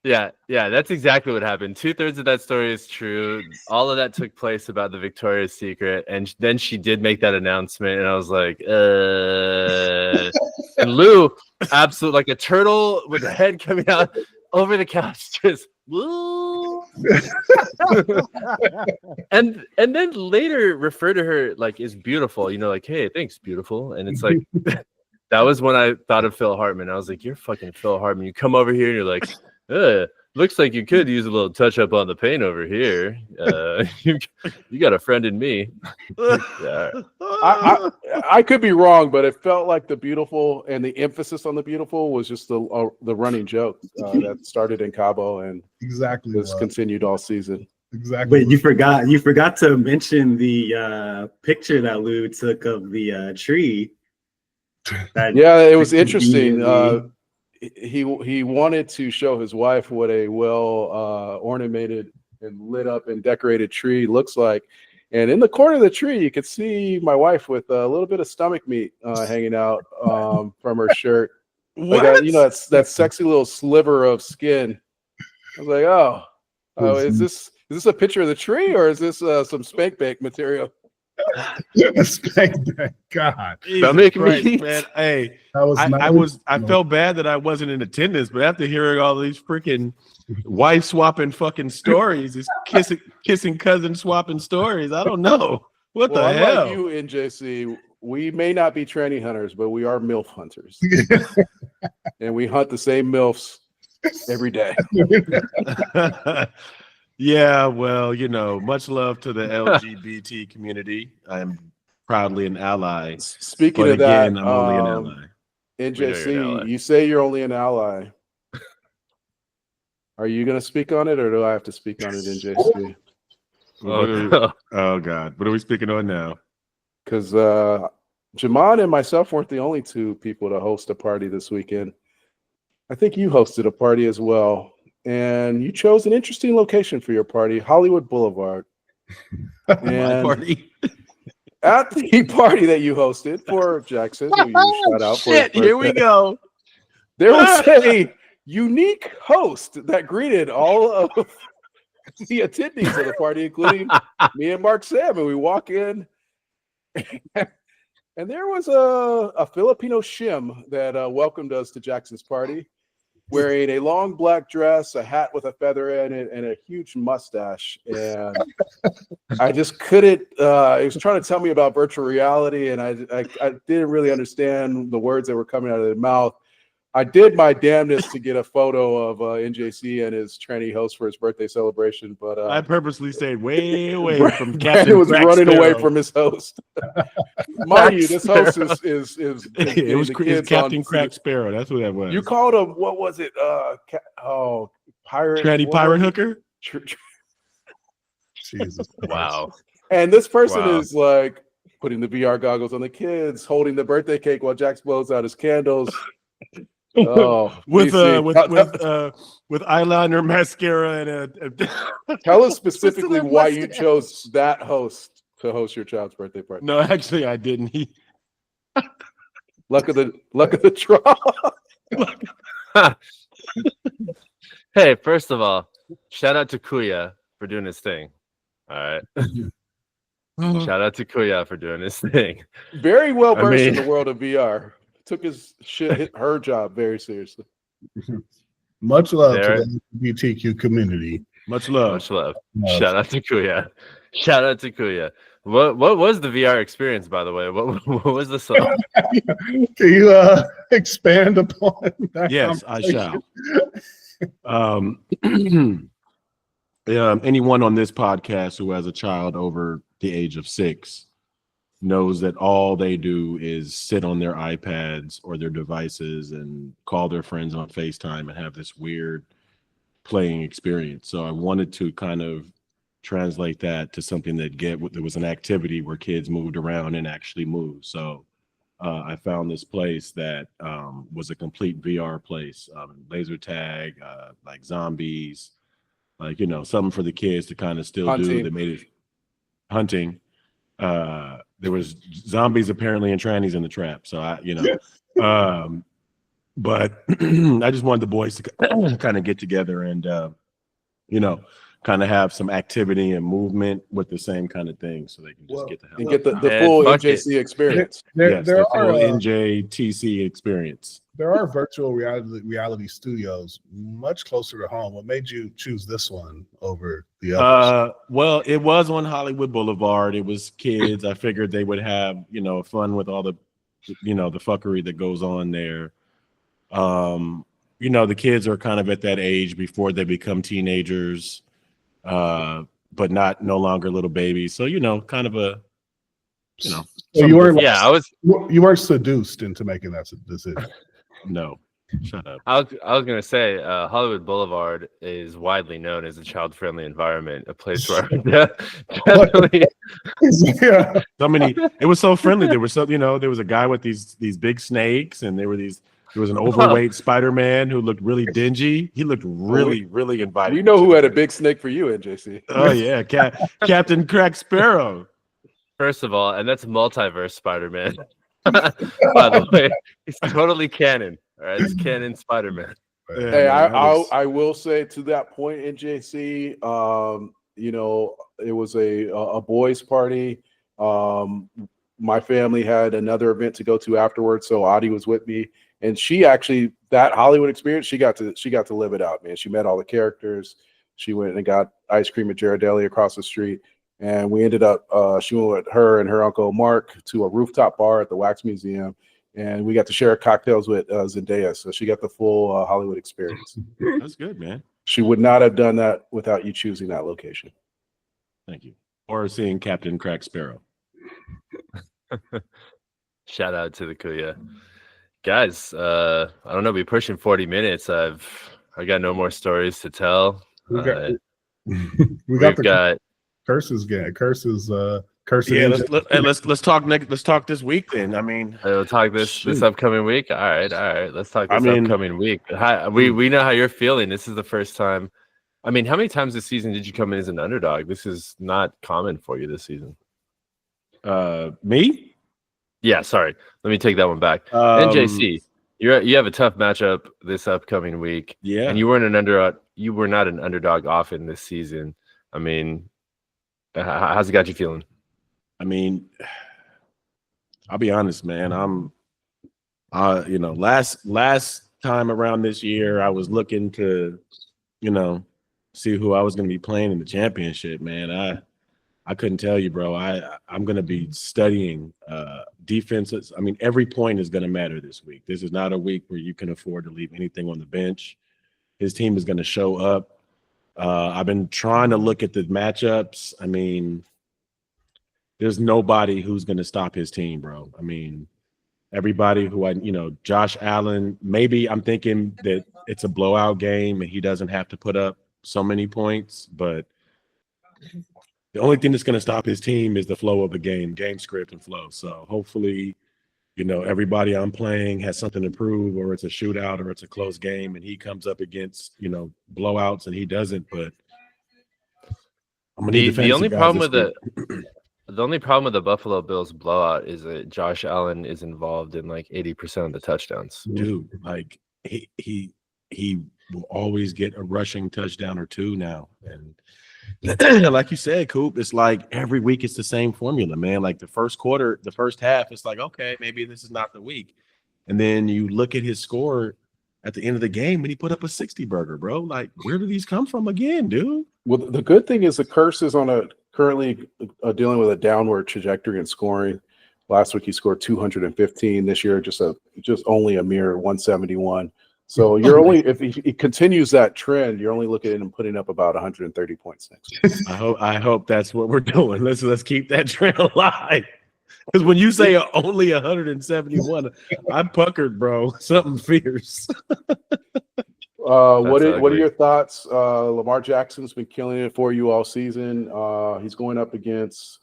Yeah, that's exactly what happened. 2/3 of that story is true. All of that took place about the Victoria's Secret, and then she did make that announcement, and I was like, and Lou, absolutely like a turtle with a head coming out over the couch, just woo. and then later refer to her like is beautiful, like, hey, thanks, beautiful, and it's like. That was when I thought of Phil Hartman. I was like, you're fucking Phil Hartman. You come over here and you're like, looks like you could use a little touch up on the paint over here. You got a friend in me. Yeah. I could be wrong, but it felt like the beautiful and the emphasis on the beautiful was just the running joke that started in Cabo and exactly was continued all season. Exactly. But you forgot to mention the picture that Lou took of the tree. Yeah, it was interesting. he wanted to show his wife what a well ornamented and lit up and decorated tree looks like. And in the corner of the tree, you could see my wife with a little bit of stomach meat hanging out from her shirt. What? Like that sexy little sliver of skin. I was like, oh, is this a picture of the tree or is this some spank bank material? God, Stomach Christ, meat? man. Hey, that was I felt bad that I wasn't in attendance, but after hearing all these freaking wife swapping fucking stories, these kissing cousin swapping stories, I don't know what the hell. Unlike you, NJC, we may not be tranny hunters, but we are MILF hunters, and we hunt the same MILFs every day. Yeah, well, much love to the LGBT community. I am proudly an ally. Speaking But of that, again, I'm only an ally. NJC, you say you're only an ally. Are you going to speak on it, or do I have to speak on it, NJC? Oh God, what are we speaking on now? Because Jamon and myself weren't the only two people to host a party this weekend. I think you hosted a party as well. And you chose an interesting location for your party, Hollywood Boulevard. My party. At the party that you hosted for Jackson, who you shout out for his Shit, here we birthday, go. there was a unique host that greeted all of the attendees of the party, including me and Mark Sam. And we walk in, and there was a Filipino shim that welcomed us to Jackson's party, wearing a long black dress, a hat with a feather in it, and a huge mustache. And I just couldn't. He was trying to tell me about virtual reality, and I didn't really understand the words that were coming out of their mouth. I did my damnedest to get a photo of NJC and his tranny host for his birthday celebration, but I purposely stayed way away from Brandon Captain was Crack running away Sparrow. from his host. Mind you, this host is It was the kids Captain on- Crack Sparrow. That's what that was. You called him, what was it? Pirate. Tranny what pirate was it? hooker? Jesus. Wow. And this person Wow. is like putting the VR goggles on the kids, holding the birthday cake while Jax blows out his candles. Oh, with DC. with eyeliner, mascara, and a Tell us specifically Twisted why you mustache. chose that host to host your child's birthday party. No, actually, I didn't. Luck of the draw. Hey, first of all, shout out to Kuya for doing his thing. All right. Shout out to Kuya for doing his thing. Very well I versed in mean- the world of VR. Took her job very seriously. Much love There. to the LGBTQ community. Much love. Much love. Love. Shout out to Kuya. Shout out to Kuya. What was the VR experience, by the way? What was the song? Can you expand upon that? Yes, I conversation? shall. Anyone on this podcast who has a child over the age of 6 knows that all they do is sit on their iPads or their devices and call their friends on FaceTime and have this weird playing experience. So I wanted to kind of translate that to something that there was an activity where kids moved around and actually moved. So I found this place that was a complete VR place, laser tag, like zombies, like, something for the kids to kind of still Hunting. do. They made it hunting. There was zombies apparently and trannies in the trap. So but I just wanted the boys to kind of get together and, kind of have some activity and movement with the same kind of thing, so they can just get the hell And out. get the And full fuck NJC experience. There The are full NJTC experience. there are virtual reality studios much closer to home. What made you choose this one over the others? Well, it was on Hollywood Boulevard. It was kids. I figured they would have, fun with all the, the fuckery that goes on there. The kids are kind of at that age before they become teenagers, but no longer little babies. So, kind of a, So you weren't Yeah, you weren't seduced into making that decision. no. Shut up. I was gonna say Hollywood Boulevard is widely known as a child-friendly environment, a place where definitely Yeah. It was so friendly. There was there was a guy with these big snakes, and there were these There was an overweight Spider-Man who looked really dingy. He looked really inviting. We know who had a big snake for you, NJC. Oh yeah, Captain Crack Sparrow. First of all, and that's multiverse Spider-Man. By the way, it's totally canon. All right, it's canon Spider-Man. Yeah, Hey, man, I will say to that point, NJC, you know, it was a boys' party. My family had another event to go to afterwards, so Audie was with me, and she actually, that Hollywood experience, she got to live it out, man. She met all the characters. She went and got ice cream at Ghirardelli across the street, and we ended up, she went with her and her uncle Mark to a rooftop bar at the Wax Museum, and we got to share cocktails with Zendaya, so she got the full Hollywood experience. That's good, man. She would not have done that without you choosing that location. Thank you. Or seeing Captain Crack Sparrow. Shout out to the Kuya. Guys, I don't know, we're pushing 40 minutes. I got no more stories to tell. We got We've got curses. Curses. Yeah, let's talk next. Let's talk this week then. I mean, we'll talk this upcoming week. All right. Let's talk this upcoming week. We know how you're feeling. This is the first time. I mean, how many times this season did you come in as an underdog? This is not common for you this season. Me? Yeah, sorry. Let me take that one back. NJC, you have a tough matchup this upcoming week. Yeah, and you weren't an underdog. You were not an underdog often this season. I mean, how's it got you feeling? I mean, I'll be honest, man. You know, last time around this year, I was looking to, you know, see who I was going to be playing in the championship, man. I couldn't tell you, bro. I'm going to be studying defenses. I mean, every point is going to matter this week. This is not a week where you can afford to leave anything on the bench. His team is going to show up. I've been trying to look at the matchups. I mean, there's nobody who's going to stop his team, bro. I mean, everybody who Josh Allen, maybe I'm thinking that it's a blowout game and he doesn't have to put up so many points, but the only thing that's going to stop his team is the flow of the game script and flow. So hopefully, you know, everybody I'm playing has something to prove, or it's a shootout or it's a close game and he comes up against, you know, blowouts and he doesn't, but I'm going to need the only problem with the only problem with the Buffalo Bills blowout is that Josh Allen is involved in like 80% of the touchdowns. Dude, like he will always get a rushing touchdown or two now. And like you said, Coop, it's like every week it's the same formula, man. Like the first quarter, the first half, it's like, okay, maybe this is not the week. And then you look at his score at the end of the game and he put up a 60 burger, bro. Like, where do these come from again, dude? Well, the good thing is the curse is currently dealing with a downward trajectory in scoring. Last week he scored 215. This year just only a mere 171. So you're only, if he continues that trend, you're only looking at him putting up about 130 points next week. I hope that's what we're doing. Let's keep that trend alive. Because when you say only 171, I'm puckered, bro. Something fierce. What are your thoughts? Lamar Jackson's been killing it for you all season. He's going up against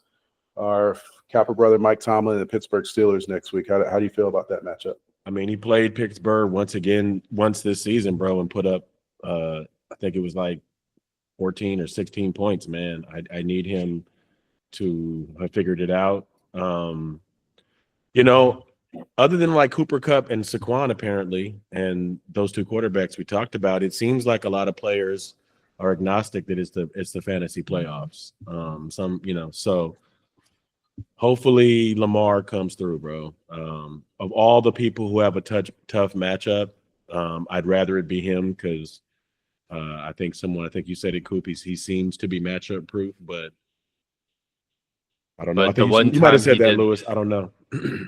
our Capper brother Mike Tomlin and the Pittsburgh Steelers next week. How do you feel about that matchup? I mean, he played Pittsburgh once this season, bro, and put up I think it was like 14 or 16 points, man. I need him to have figured it out. You know, other than like Cooper Kupp and Saquon, apparently, and those two quarterbacks we talked about, it seems like a lot of players are agnostic that it's the fantasy playoffs. So hopefully Lamar comes through, bro. Of all the people who have a tough matchup, I'd rather it be him because I think you said it, Coop. He seems to be matchup proof, but I don't know. But I think you might have said that, Lewis. I don't know.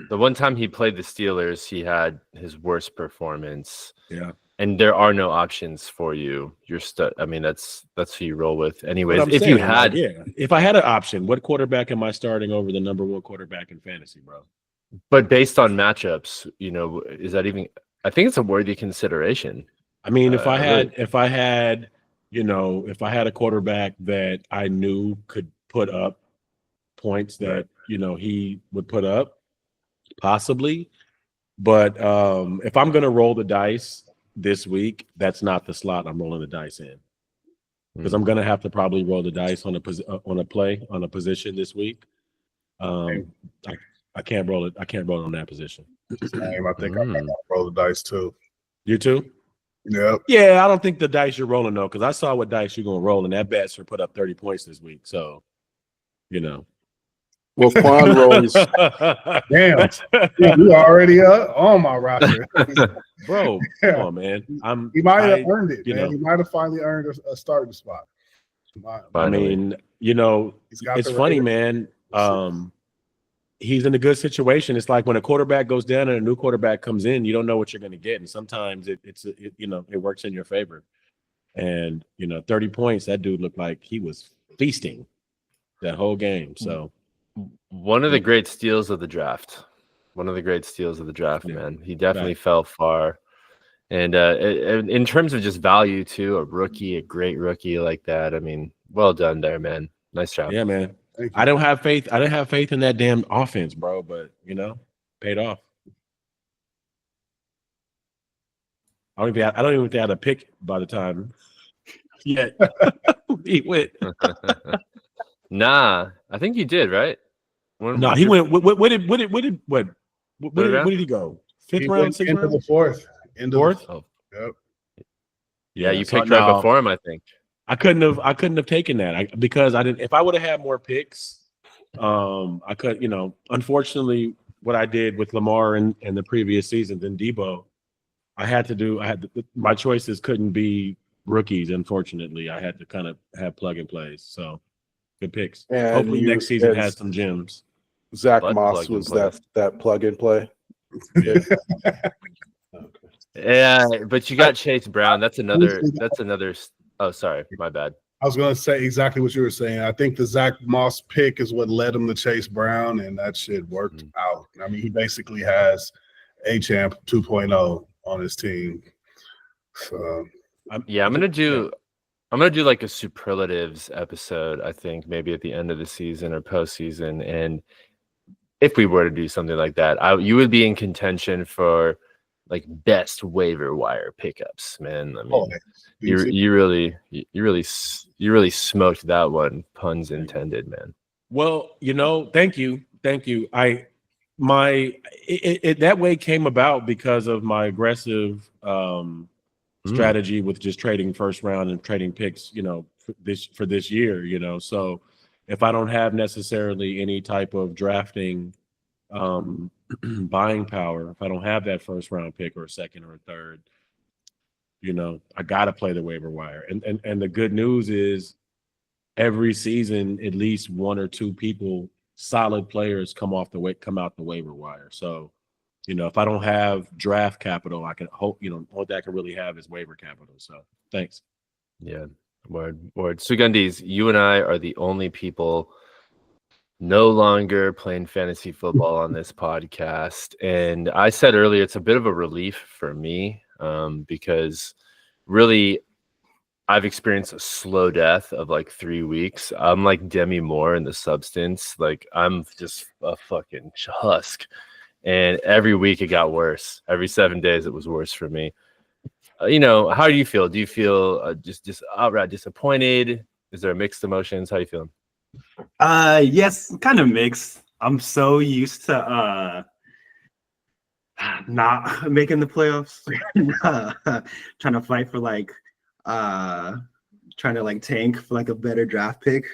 The one time he played the Steelers, he had his worst performance. Yeah. And there are no options for you. You're stuck. I mean, that's who you roll with. Anyways, if I had an option, what quarterback am I starting over the number one quarterback in fantasy, bro? But based on matchups, you know, is that even? I think it's a worthy consideration. I mean, if I had a quarterback that I knew could put up points that he would put up, possibly. But if I'm gonna roll the dice this week, that's not the slot I'm rolling the dice in, because I'm gonna have to probably roll the dice on a position this week. I can't roll it. I can't roll on that position. Same. I think I'm gonna roll the dice too. You too? Yep. Yeah, I don't think the dice you're rolling though, because I saw what dice you're gonna roll, and that Betts put up 30 points this week. So, you know. Well, Quan rolls. Damn, you already on my roster, bro. Yeah. Come on, man. He might have earned it, you man. know. He might have finally earned a starting spot. I mean, you know, it's funny, man. He's in a good situation. It's like when a quarterback goes down and a new quarterback comes in, you don't know what you're going to get, and sometimes it works in your favor. And 30 points. That dude looked like he was feasting that whole game. So. One of the great steals of the draft. Man. He definitely fell far. And in terms of just value too, a great rookie like that. I mean, well done there, man. Nice job. Yeah, man. I don't have faith. I didn't have faith in that damn offense, bro. But paid off. I don't even think I had a pick by the time yet. He went. Nah, I think you did, right? No, he went. Where did he go? Fifth round, sixth round, the fourth. Fourth. Oh. Yep. Yeah, you picked right before him, I think. I couldn't have taken that because I didn't. If I would have had more picks, I could. Unfortunately, what I did with Lamar and the previous seasons and Debo, my choices couldn't be rookies. Unfortunately, I had to kind of have plug and plays. So good picks. And hopefully next season has some gems. Zach Moss was that plug and play. Yeah. Yeah, but you got Chase Brown. That's another. Oh, sorry, my bad. I was going to say exactly what you were saying. I think the Zach Moss pick is what led him to Chase Brown, and that shit worked out. I mean, he basically has A-Champ 2.0 on his team. So, I'm gonna do like a superlatives episode. I think maybe at the end of the season or postseason, and if we were to do something like that, you would be in contention for like best waiver wire pickups, man. I mean, you really smoked that one, puns intended, man. Well, thank you. That way came about because of my aggressive strategy with just trading first round and trading picks, for this year, So if I don't have necessarily any type of drafting buying power, if I don't have that first round pick or a second or a third, I gotta play the waiver wire. And the good news is every season at least one or two solid players come out the waiver wire. So if I don't have draft capital, I can hope all that I can really have is waiver capital. So thanks. Yeah, word. Sugandese, you and I are the only people no longer playing fantasy football on this podcast. And I said earlier, it's a bit of a relief for me because really I've experienced a slow death of like 3 weeks. I'm like Demi Moore in The Substance. Like I'm just a fucking husk. And every week it got worse. Every 7 days it was worse for me. How do you feel? Do you feel just outright disappointed? Is there mixed emotions? How are you feeling? Yes, kind of mixed. I'm so used to not making the playoffs, trying to fight for trying to tank for a better draft pick.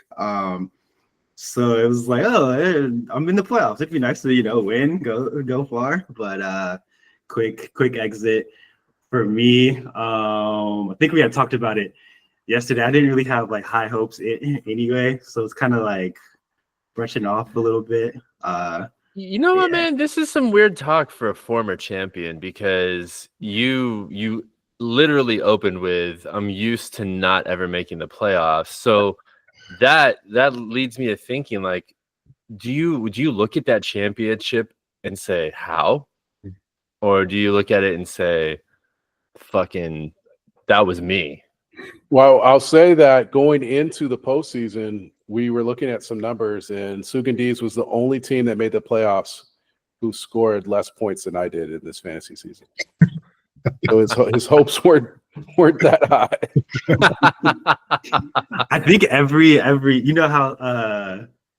So it was like, I'm in the playoffs. It'd be nice to win, go far, but quick exit for me. I think we had talked about it yesterday. I didn't really have high hopes anyway, so it's kind of brushing off a little bit. You know what, man? This is some weird talk for a former champion because you literally opened with, I'm used to not ever making the playoffs. So that leads me to thinking, would you look at that championship and say, how? Or do you look at it and say, fucking, that was me? Well, I'll say that going into the postseason, we were looking at some numbers, and Sugandese was the only team that made the playoffs who scored less points than I did in this fantasy season. So his hopes weren't that high. I think every you know how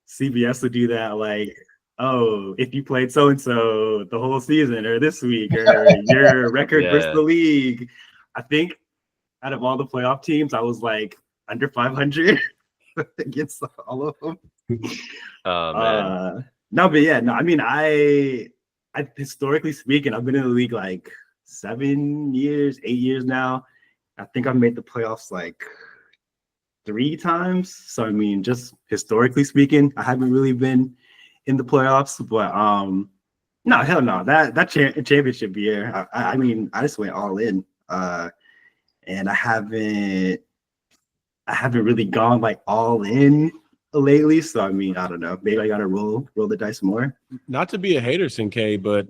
CBS would do that, like, oh, if you played so and so the whole season or this week or your record versus the league. I think out of all the playoff teams, I was like under 500 against all of them. Oh man. No, but yeah, no, I mean, I historically speaking, I've been in the league like 7 years, 8 years now. I think I've made the playoffs like 3 times. So I mean, just historically speaking, I haven't really been in the playoffs. But no, hell no, that championship year, I mean, I just went all in. And I haven't really gone like all in lately. So I mean, I don't know. Maybe I gotta roll the dice more. Not to be a hater, Sinkay, but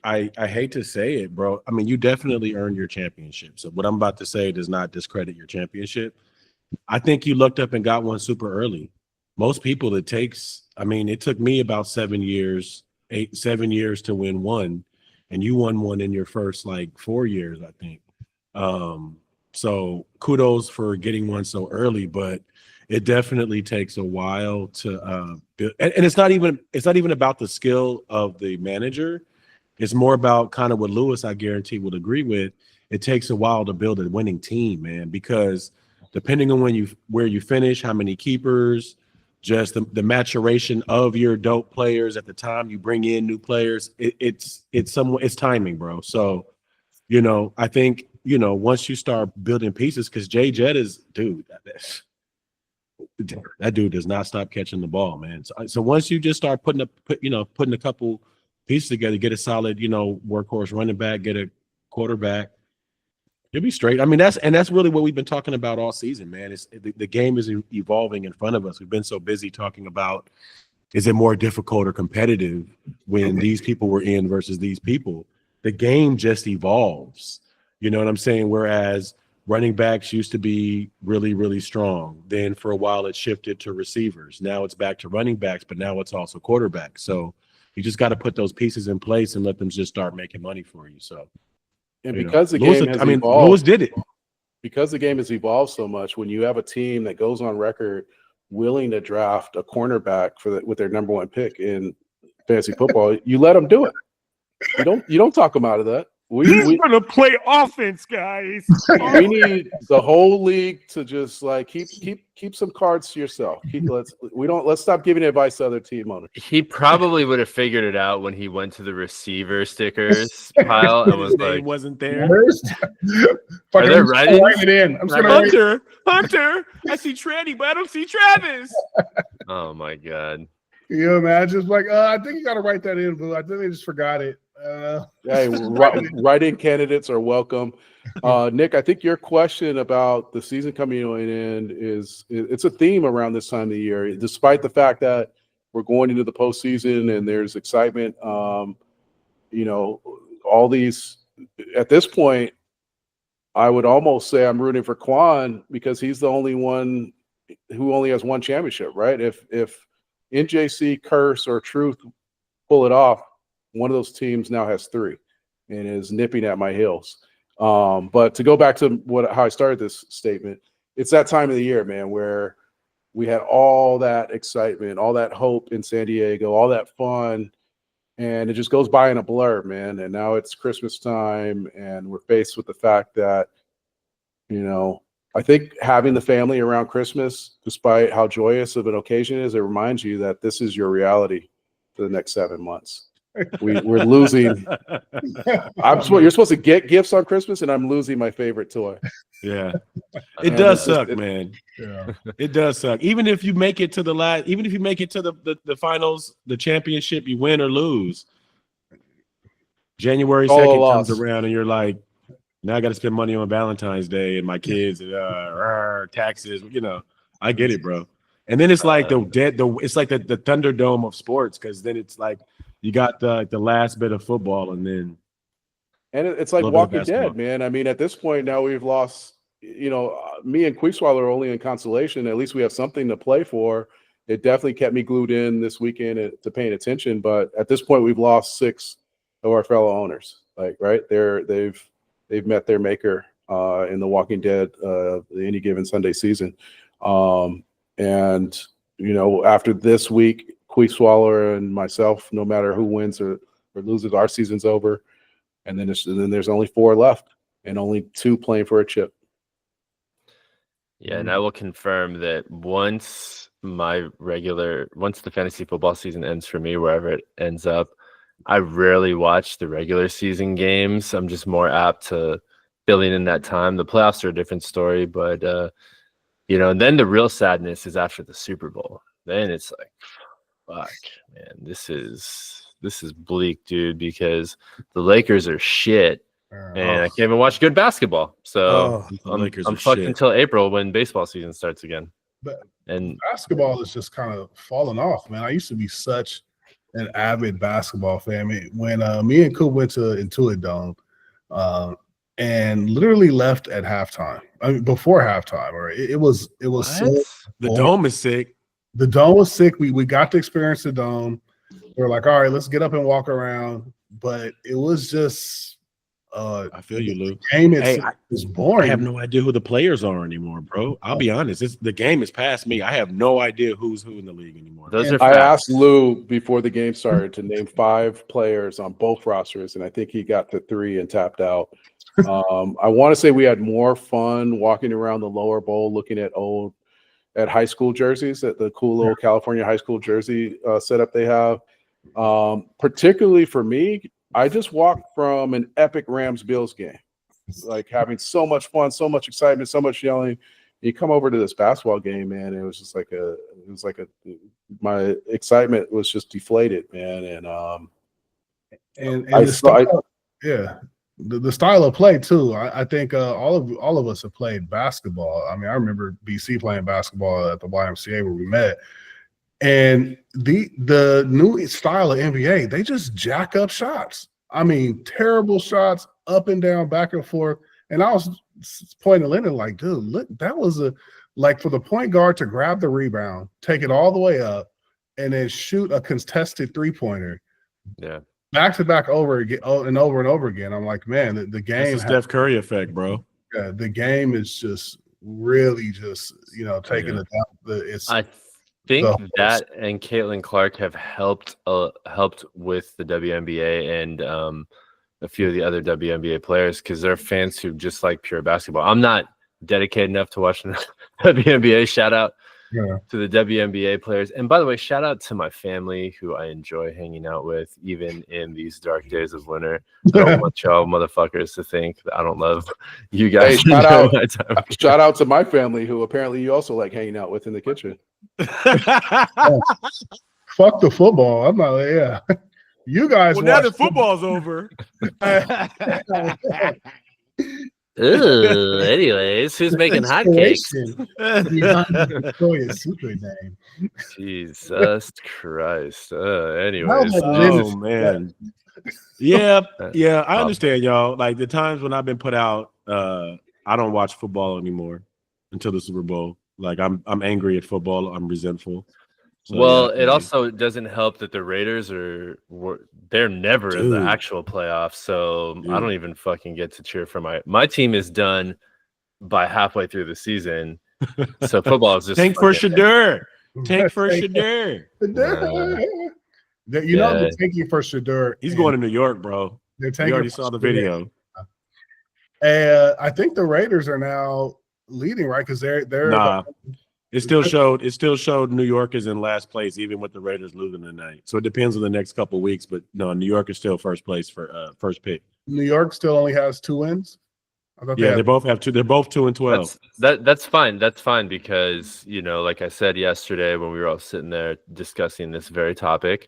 I hate to say it, bro. I mean, you definitely earned your championship. So what I'm about to say does not discredit your championship. I think you looked up and got one super early. Most people, it took me about 7 years to win one, and you won one in your first like 4 years, I think. So kudos for getting one so early, but it definitely takes a while to build. And it's not even about the skill of the manager. It's more about kind of what Lewis, I guarantee, would agree with. It takes a while to build a winning team, man, because depending on where you finish, how many keepers, just the maturation of your dope players at the time you bring in new players, it's timing, bro. So, I think, once you start building pieces, because Jay Jett is, dude, that dude does not stop catching the ball, man. So once you just start putting a couple pieces together, get a solid, workhorse running back, get a quarterback, you'll be straight. I mean, that's really what we've been talking about all season, man. It's the game is evolving in front of us. We've been so busy talking about, is it more difficult or competitive when these people were in versus these people? The game just evolves. You know what I'm saying? Whereas running backs used to be really, really strong. Then for a while it shifted to receivers. Now it's back to running backs, but now it's also quarterbacks. So you just got to put those pieces in place and let them just start making money for you. So, and because the game has evolved, Lewis did it. Because the game has evolved so much, when you have a team that goes on record willing to draft a cornerback with their number 1 pick in fantasy football, you let them do it. You don't talk them out of that. He's gonna play offense, guys. We need the whole league to just like keep some cards to yourself. Let's stop giving advice to other team owners. He probably would have figured it out when he went to the receiver stickers pile and was like, wasn't there. Are there write-ins? I'm just gonna Hunter, I see Tranny, but I don't see Travis. Oh my god. Imagine like, I think you got to write that in, Boo. I think they just forgot it. Hey, write-in candidates are welcome. Nick, I think your question about the season coming in it's a theme around this time of the year, despite the fact that we're going into the postseason and there's excitement. All these at this point, I would almost say I'm rooting for Quan because he's the only one who only has 1 championship, right? If NJC, Curse, or Truth pull it off, one of those teams now has 3 and is nipping at my heels. But to go back to how I started this statement, it's that time of the year, man, where we had all that excitement, all that hope in San Diego, all that fun, and it just goes by in a blur, man. And now it's Christmas time, and we're faced with the fact that, I think having the family around Christmas, despite how joyous of an occasion it is, it reminds you that this is your reality for the next 7 months. We're losing. You're supposed to get gifts on Christmas, and I'm losing my favorite toy. Yeah, it does suck, man. Yeah, it does suck. Even if you make it to the finals, the championship, you win or lose. January 2nd comes around, and you're like, now I got to spend money on Valentine's Day and my kids, taxes. I get it, bro. And then it's like it's like the Thunderdome of sports, because then it's like you got the last bit of football, and it's like Walking Dead, man. I mean, at this point now we've lost. Me and Queeswell are only in consolation. At least we have something to play for, it definitely kept me glued in this weekend to paying attention. But at this point, we've lost 6 of our fellow owners. Like, right, they've met their maker in the Walking Dead, any given Sunday season. And after this week, Queef Swaller and myself, no matter who wins or loses, our season's over. And then there's only 4 left, and only 2 playing for a chip. Yeah, and I will confirm that once the fantasy football season ends for me, wherever it ends up, I rarely watch the regular season games. I'm just more apt to filling in that time. The playoffs are a different story, but and then the real sadness is after the Super Bowl. Then it's like, fuck, man, this is bleak, dude, because the Lakers are shit. And I can't even watch good basketball. So I'm fucked until April when baseball season starts again. And basketball is just kind of falling off, man. I used to be such an avid basketball fan. When me and Coop went to Intuit Dome and literally left at halftime. I mean, before halftime, or it was so the dome is sick. The dome was sick. We got to experience the dome. We were like, all right, let's get up and walk around. But it was just I feel you, Lou. The game is boring. I have no idea who the players are anymore, bro. I'll be honest. The game is past me. I have no idea who's who in the league anymore. I asked Lou before the game started to name 5 players on both rosters, and I think he got to 3 and tapped out. I want to say we had more fun walking around the lower bowl looking at high school jerseys, at the cool little California high school jersey setup they have. Particularly for me, I just walked from an epic Rams-Bills game, like having so much fun, so much excitement, so much yelling. You come over to this basketball game, man, it was just my excitement was just deflated, man. The style of play too. I think all of us have played basketball. I mean, I remember BC playing basketball at the YMCA where we met. And the new style of NBA, they just jack up shots. I mean, terrible shots, up and down, back and forth. And I was pointing to Lennon like, dude, look, that was for the point guard to grab the rebound, take it all the way up, and then shoot a contested 3-pointer. Yeah. Back to back over again, and over again. I'm like, man, the game. That's the Steph Curry effect, bro. Yeah, the game is just really just taking it down. I think that and Caitlin Clark have helped with the WNBA and a few of the other WNBA players because they're fans who just like pure basketball. I'm not dedicated enough to watching the WNBA. Shout out to the WNBA players. And by the way, shout out to my family who I enjoy hanging out with, even in these dark days of winter. I don't want y'all motherfuckers to think that I don't love you guys. Hey, shout out to my family who apparently you also like hanging out with in the kitchen. Fuck the football. I'm not, You guys. Well, now the football's over. Anyways, who's making hotcakes? Victoria's Secret name. Jesus Christ. Anyways. Oh man. Yeah, I understand, y'all. Like the times when I've been put out, I don't watch football anymore until the Super Bowl. Like I'm angry at football. I'm resentful. So, it also doesn't help that the Raiders they're never in the actual playoffs. So I don't even fucking get to cheer for my team is done by halfway through the season. So football is just tank for Shadur. Tank for Shadur. They're tanking for Shadur. He's going to New York, bro. We already saw the video. I think the Raiders are now leading, right? Because they're It still showed New York is in last place, even with the Raiders losing tonight. So it depends on the next couple of weeks, but no, New York is still first place for first pick. New York still only has 2 wins. They both have 2. They're both 2-12. That's fine. That's fine because like I said yesterday when we were all sitting there discussing this very topic,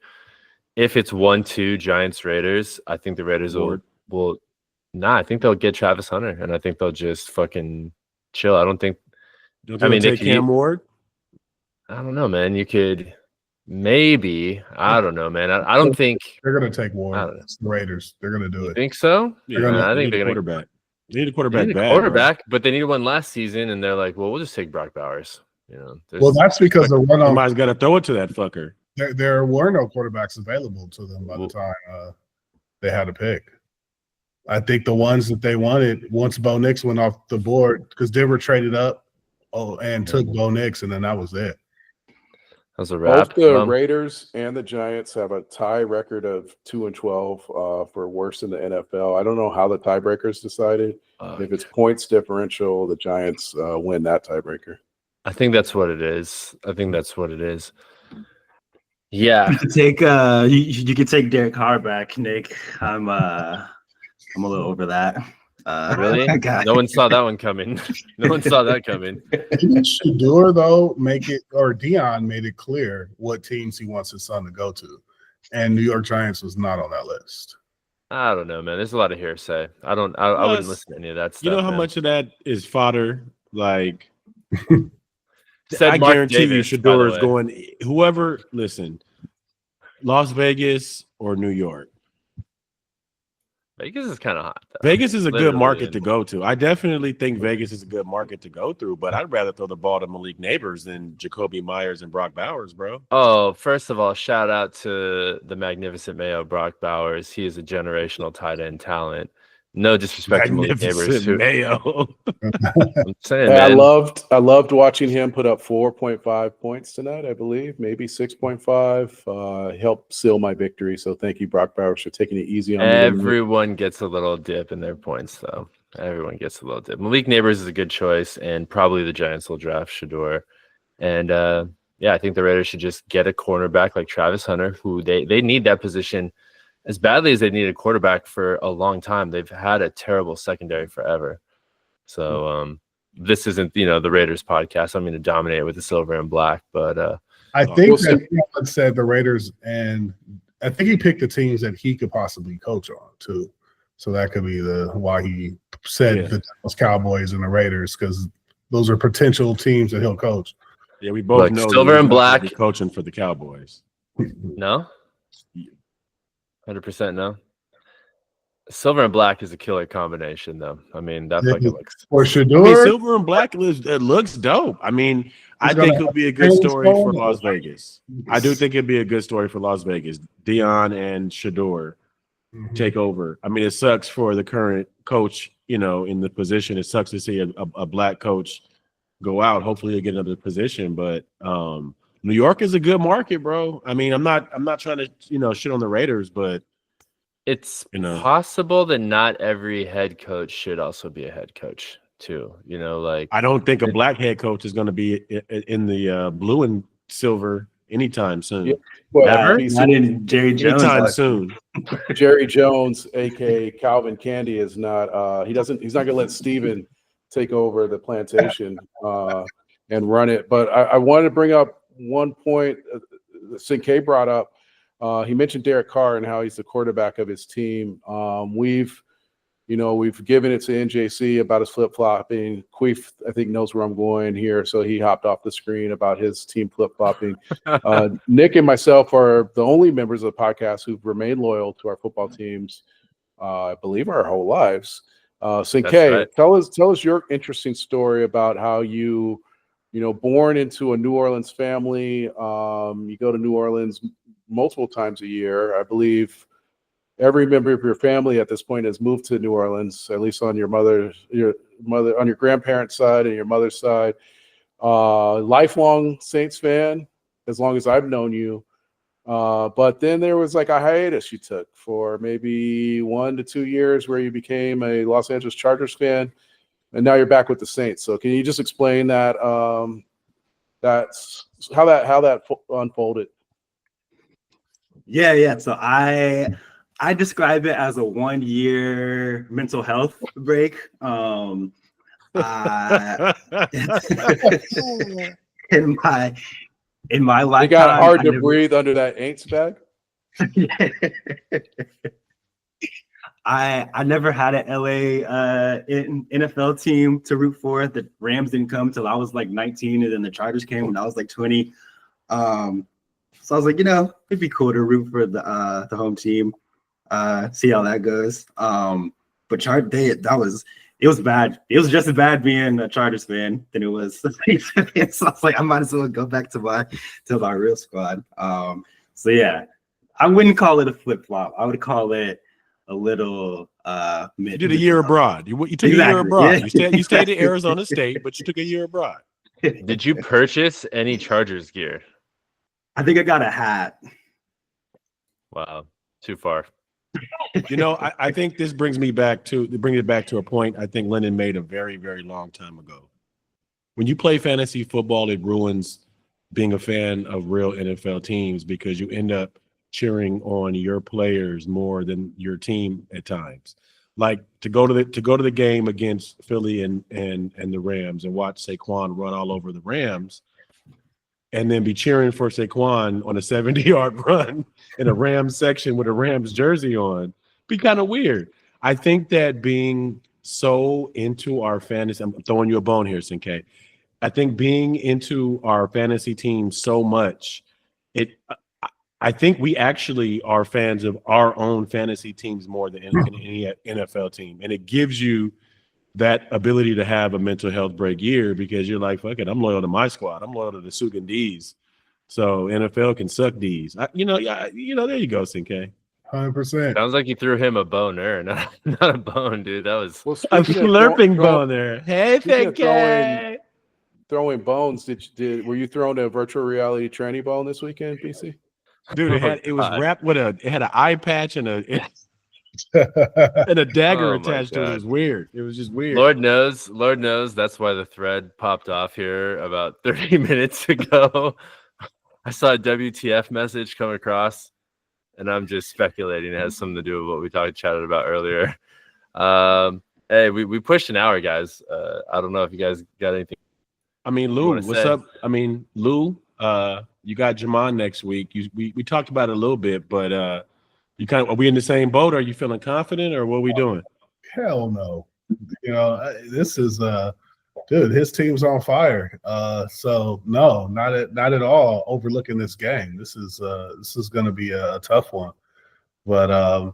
if it's 1-2 Giants Raiders, I think the Raiders will. Nah, I think they'll get Travis Hunter, and I think they'll just fucking chill. I don't think. Take Cam Ward? I don't know, man. You could maybe. I don't know, man. I don't think they're going to take Ward. It's the Raiders. They're going to do it. Think so? Yeah, I think they're going to. They need a quarterback. They need a quarterback, but they needed one last season, and they're like, "Well, we'll just take Brock Bowers." You know, Well, that's because the run on Somebody's got to throw it to that fucker. there were no quarterbacks available to them by the time they had to pick. I think the ones that they wanted once Bo Nix went off the board because Denver traded up and took Bo Nix, and then that was it. That was a wrap. Both the Raiders and the Giants have a tie record of 2-12 for worse in the NFL. I don't know how the tiebreakers decided. If it's points differential, the Giants win that tiebreaker. I think that's what it is. Yeah. You could take you could take Derek Carr back, Nick. I'm a little over that. Really? No one saw that one coming. No one saw that coming. Didn't Shador, though, Dion made it clear what teams he wants his son to go to, and New York Giants was not on that list. I don't know, man. There's a lot of hearsay. I wouldn't listen to any of that stuff. You know how man. much of that is fodder? Like, Said I Mark guarantee Davis, you, by Shador the is way. going. Whoever, listen, Las Vegas or New York. Vegas is kind of hot. Though. Vegas is a good Literally, market to go to. I definitely think Vegas is a good market to go through, but I'd rather throw the ball to Malik Neighbors than Jacoby Myers and Brock Bowers, bro. Oh, first of all, shout out to the magnificent Mayo Brock Bowers. He is a generational tight end talent. No disrespect to Malik Neighbors. Mayo. I'm saying, Hey, man. I loved watching him put up 4.5 points tonight, I believe, maybe 6.5. Helped seal my victory. So thank you, Brock Bowers, for taking it easy on me. Everyone gets a little dip in their points, though. Everyone gets a little dip. Malik Neighbors is a good choice, and probably the Giants will draft Shador. And yeah, I think the Raiders should just get a cornerback like Travis Hunter, who they need that position as badly as they need a quarterback for a long time. They've had a terrible secondary forever. So this isn't, the Raiders podcast. I'm going to dominate with the silver and black, but I think that Colin said the Raiders, and I think he picked the teams that he could possibly coach on too. So that could be why he said the Dallas Cowboys and the Raiders, because those are potential teams that he'll coach. Yeah, we both know silver and black coaching for the Cowboys. No, 100% no. Silver and black is a killer combination, though. I mean, that fucking looks. For Shador, silver and black looks dope. I mean, I think it'll be a good story for Las Vegas. I do think it'd be a good story for Las Vegas. Dion and Shador take over. I mean, it sucks for the current coach, in the position. It sucks to see a black coach go out. Hopefully, he'll get another position. But New York is a good market, bro. I mean, I'm not trying to shit on the Raiders, but it's possible that not every head coach should also be a head coach too. I don't think a black head coach is going to be in the blue and silver anytime soon. Yeah. Well, never. Not in Jerry Jones. Anytime soon. Jerry Jones, aka Calvin Candy, is not. He's not going to let Steven take over the plantation and run it. But I wanted to bring up one point Cinque brought up. He mentioned Derek Carr and how he's the quarterback of his team. We've given it to NJC about his flip-flopping. Queef, I think, knows where I'm going here, so he hopped off the screen about his team flip-flopping. Nick and myself are the only members of the podcast who've remained loyal to our football teams, I believe, our whole lives. Cinque, right. tell us your interesting story about how you born into a New Orleans family. You go to New Orleans multiple times a year. I believe every member of your family at this point has moved to New Orleans, at least on your grandparents' side and your mother's side. Lifelong Saints fan, as long as I've known you. But then there was like a hiatus you took for maybe 1 to 2 years where you became a Los Angeles Chargers fan, and now you're back with the Saints. So can you just explain that? That's how that unfolded. Yeah. So I describe it as a 1-year mental health break. In my lifetime, it got hard to breathe under that Aints bag. I never had an LA NFL team to root for. The Rams didn't come till I was like 19, and then the Chargers came when I was like 20. So I was like, it'd be cool to root for the home team, see how that goes. But it was bad. It was just as bad being a Chargers fan than it was. So I was like, I might as well go back to my real squad. So yeah, I wouldn't call it a flip flop. I would call it a little. You did a year abroad. You took a year abroad. Yeah. You stayed at Arizona State, but you took a year abroad. Did you purchase any Chargers gear? I think I got a hat. Wow, too far. You know, I think this brings it back to a point I think Lennon made a very, very long time ago. When you play fantasy football, it ruins being a fan of real NFL teams because you end up cheering on your players more than your team at times. Like to go to the game against Philly and the Rams and watch Saquon run all over the Rams, and then be cheering for Saquon on a 70-yard run in a Rams section with a Rams jersey on, be kind of weird. I think that being so into our fantasy, I'm throwing you a bone here, Sinkay. I think being into our fantasy team so much, I think we actually are fans of our own fantasy teams more than any NFL team. And it gives you that ability to have a mental health break year because you're like, fuck it, I'm loyal to my squad. I'm loyal to the Sugandese. So NFL can suck these. There you go, Sinkay. 100%. Sounds like you threw him a boner, not a bone, dude. That was A slurping boner. Hey, Sinkay. Throwing bones. Were you throwing a virtual reality tranny bone this weekend, PC? Dude, it was wrapped with it had an eye patch and a dagger attached to it. It was weird. It was just weird. Lord knows that's why the thread popped off here about 30 minutes ago. I saw a WTF message come across, and I'm just speculating it has something to do with what we chatted about earlier. Hey, we pushed an hour, guys. I don't know if you guys got anything. I mean, Lou, what's up? I mean, Lou, you got Jamon next week. We talked about it a little bit, but are we in the same boat? Are you feeling confident, or what are we doing? Hell no. This is dude, his team's on fire. So no, not at all overlooking this game. This is going to be a tough one. But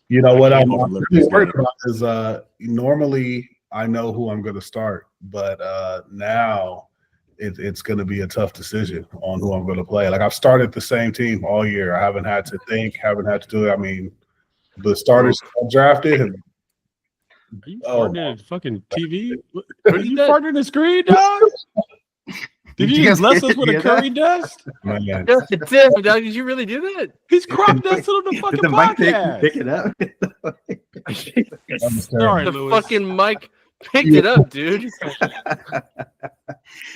you know what I'm really worried about is normally I know who I'm going to start, but now it's going to be a tough decision on who I'm going to play. Like I've started the same team all year. I haven't had to think, haven't had to do it. I mean, the starters I've drafted. Are you farting at fucking TV? Are you farting in the screen, dog? Did you bless us with a curry dust? Damn, dog, did you really do that? He's crop dusted on the fucking podcast. Pick it up. Sorry, the Louis. Fucking mic picked it up, dude.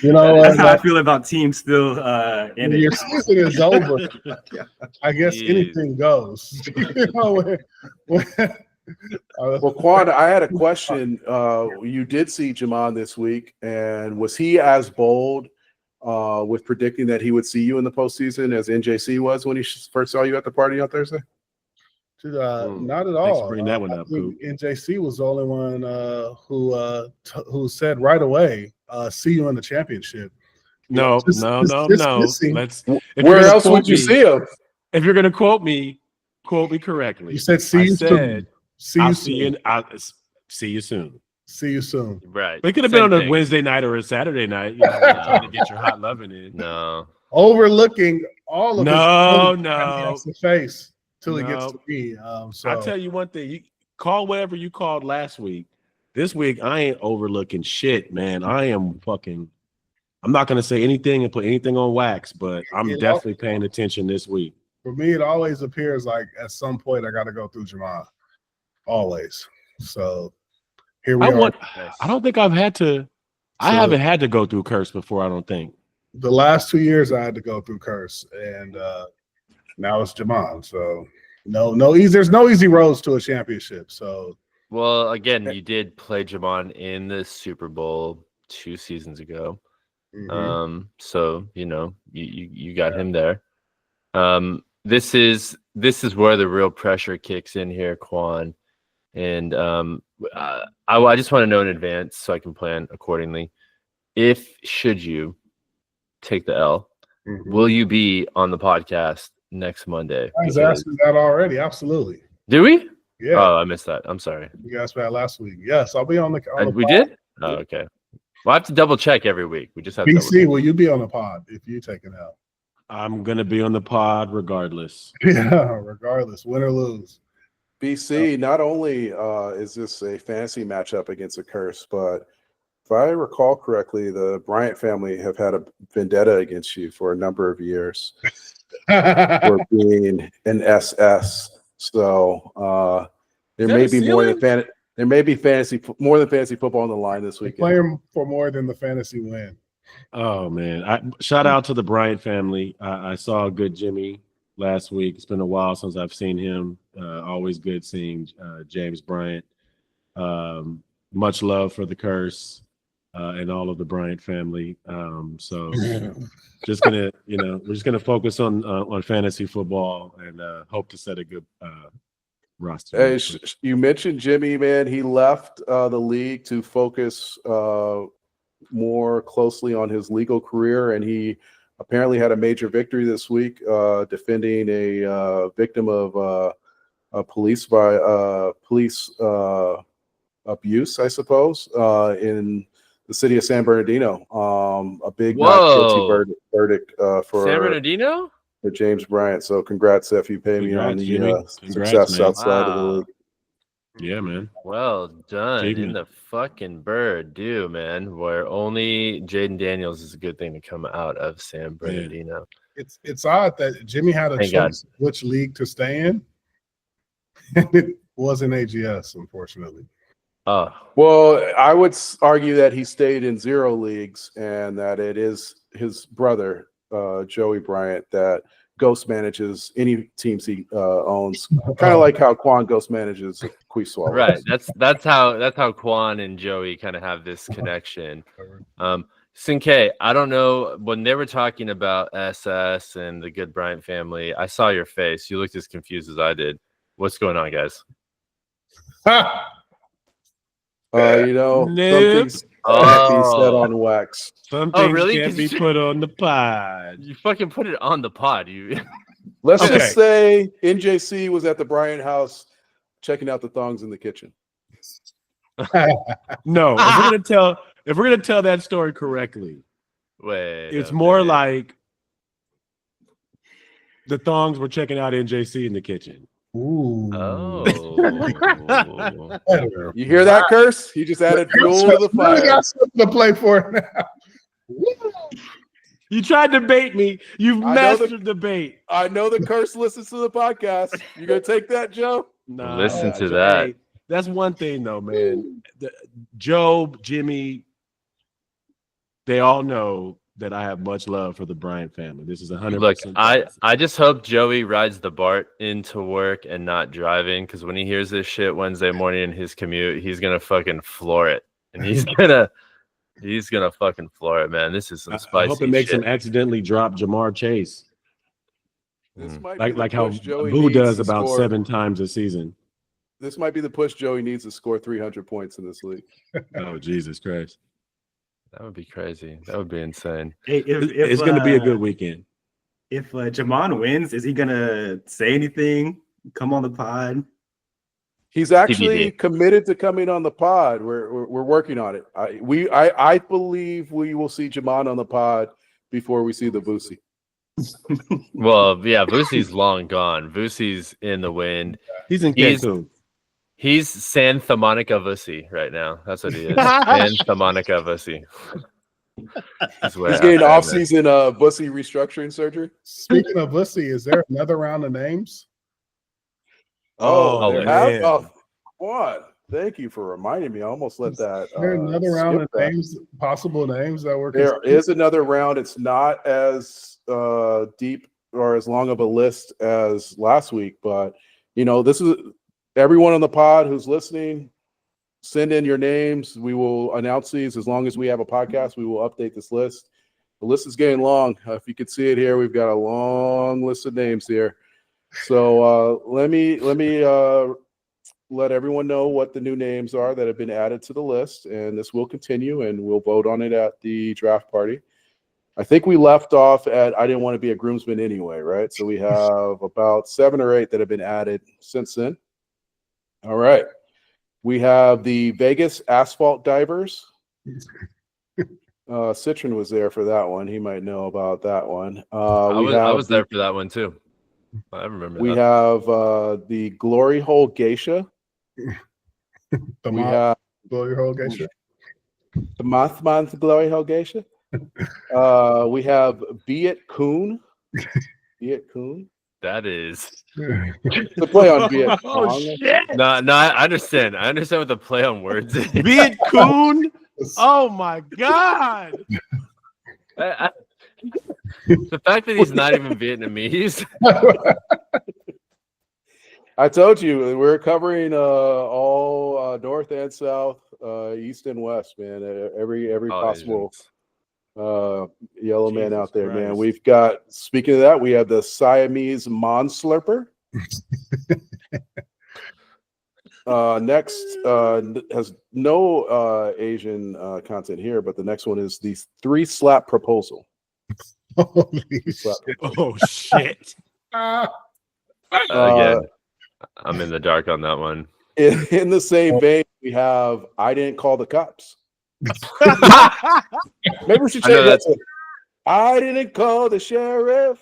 That's how I feel about teams still in it. Your season is over. I guess anything goes. Well, Quan, I had a question. You did see Jamon this week, and was he as bold with predicting that he would see you in the postseason as NJC was when he first saw you at the party on Thursday? Not at Thanks all. for bringing that one up, Coop. NJC was the only one who said right away, "See you in the championship." No. Where else would you see him? If you're going to quote me correctly. You said, "See you soon." See you soon. See you soon. See you soon. Right. But it could have been on a Wednesday night or a Saturday night. Trying to get your hot loving in. No. Overlooking all of no. the face till he gets to me. So I'll tell you one thing. You call whatever you called last week. This week, I ain't overlooking shit, man. I'm not going to say anything and put anything on wax, but I'm definitely paying attention this week. For me, it always appears like at some point I got to go through Jamal. Always. So here we are. I don't think I've had to. I haven't had to go through Curse before. I don't think. The last 2 years I had to go through Curse, and now it's Jamal. So no easy. There's no easy roads to a championship. So well, again, you did play Jamon in the Super Bowl 2 seasons ago. mm-hmm. So you got him there. This is where the real pressure kicks in here, Quan. And I just want to know in advance so I can plan accordingly. Should you take the L, will you be on the podcast next Monday? I was asking that already. Absolutely. Do we? Yeah, Oh, I missed that. I'm sorry. you guys met last week. Yes, I'll be on the We pod. did? Oh, okay. Well, I have to double check every week. We just have to double BC, check. will you be on the pod if you take it out? I'm gonna be on the pod regardless. Yeah, regardless, win or lose. BC, not only is this a fantasy matchup against a curse, but if I recall correctly, the Bryant family have had a vendetta against you for a number of years for being an SS. So there may be more than fantasy football on the line this weekend. Playing for more than the fantasy win. Oh man! Shout out to the Bryant family. I saw a good Jimmy last week. It's been a while since I've seen him. Always good seeing James Bryant. Much love for the curse and all of the Bryant family. So just gonna, we're just gonna focus on fantasy football and hope to set a good roster. Hey, you mentioned Jimmy, man. He left the league to focus more closely on his legal career, and he apparently had a major victory this week, defending a victim of police abuse, I suppose, in the city of San Bernardino. A big not guilty verdict for San Bernardino? For James Bryant. So congrats, F. You pay me on the success man. outside of the league. Yeah, man. Well done. Achievement. In the fucking bird, do man. Where only Jaden Daniels is a good thing to come out of San Bernardino. It's odd that Jimmy had a Thank choice which league to stay in. And it wasn't AGS, unfortunately. Oh, Well, I would argue that he stayed in 0 leagues and that it is his brother, Joey Bryant, that ghost manages any teams he owns. Kind of like how Quan ghost manages Quee Swallows. right. That's how Quan and Joey kind of have this connection. Sinke, I don't know, when they were talking about SS and the good Bryant family, I saw your face. You looked as confused as I did. What's going on, guys? Some things can't be said on wax. Some things really? can't be put on the pod. You fucking put it on the pod. You Let's just say NJC was at the Bryant house checking out the thongs in the kitchen. No, if we're gonna tell that story correctly, wait. it's more like the thongs were checking out NJC in the kitchen. Ooh. Oh. You hear that, Curse? He just added fuel to the fire. Got something to play for now. You tried to bait me. You've mastered the bait. I know the Curse listens to the podcast. You gonna take that, Joe? Nah, Listen to that. hey, that's one thing, though, man. Joe, Jimmy, they all know that I have much love for the Bryant family. This is 100%. Look, I just hope Joey rides the BART into work and not driving, because when he hears this shit Wednesday morning in his commute, he's gonna fucking floor it, and he's gonna fucking floor it, man. This is some spicy. I hope it makes shit. him accidentally drop Jamar Chase, This might be like the how push Joey Boo needs does to about score. 7 times a season. This might be the push Joey needs to score 300 points in this league. Oh, Jesus Christ. That would be crazy. That would be insane. Hey, It's going to be a good weekend. If Jamon wins, is he gonna say anything? Come on the pod? He's actually TBD. committed to coming on the pod. We're working on it. I believe we will see Jamon on the pod before we see the Vusi. Well, yeah, Vusi's long gone. Vusi's in the wind. He's in Cancun. He's Santa Monica Vusi right now. That's what he is. Santa Monica Vusi. He's getting off-season Vusi restructuring surgery. Speaking of Vusi, is there another round of names? What? Thank you for reminding me. I almost let that. Is there another round of names, possible names that were There is another round. It's not as deep or as long of a list as last week, but this is everyone on the pod who's listening. Send in your names. We will announce these as long as we have a podcast. We will update this list. The list is getting long. If you can see it here, we've got a long list of names here. So let me let everyone know what the new names are that have been added to the list, and this will continue, and we'll vote on it at the draft party. I think we left off at I didn't want to be a groomsman anyway, right? So we have about 7 or 8 that have been added since then. All right. We have the Vegas Asphalt Divers. Citron was there for that one. He might know about that one. I was there for that one too. I remember We that. have the Glory Hole Geisha. We have Glory Hole Geisha. the Mothman's Glory Hole Geisha. We have Be It Coon. Be It Coon. That is The play on Be It Oh Kong. shit! no. I understand. I understand what the play on words is. Be it coon. Oh my god! The fact that he's not even Vietnamese. I told you we're covering all north and south, east and west, man. Every All possible Asians. yellow man Jesus out there, man. Christ. We've got, speaking of that, we have the Siamese Mon Slurper. Next has no Asian content here, but the next one is the 3-slap proposal. Holy Slap shit. Oh shit! Again, I'm in the dark on that one. In the same vein, we have I didn't call the cops. Maybe we should I know change that to I didn't call the sheriff.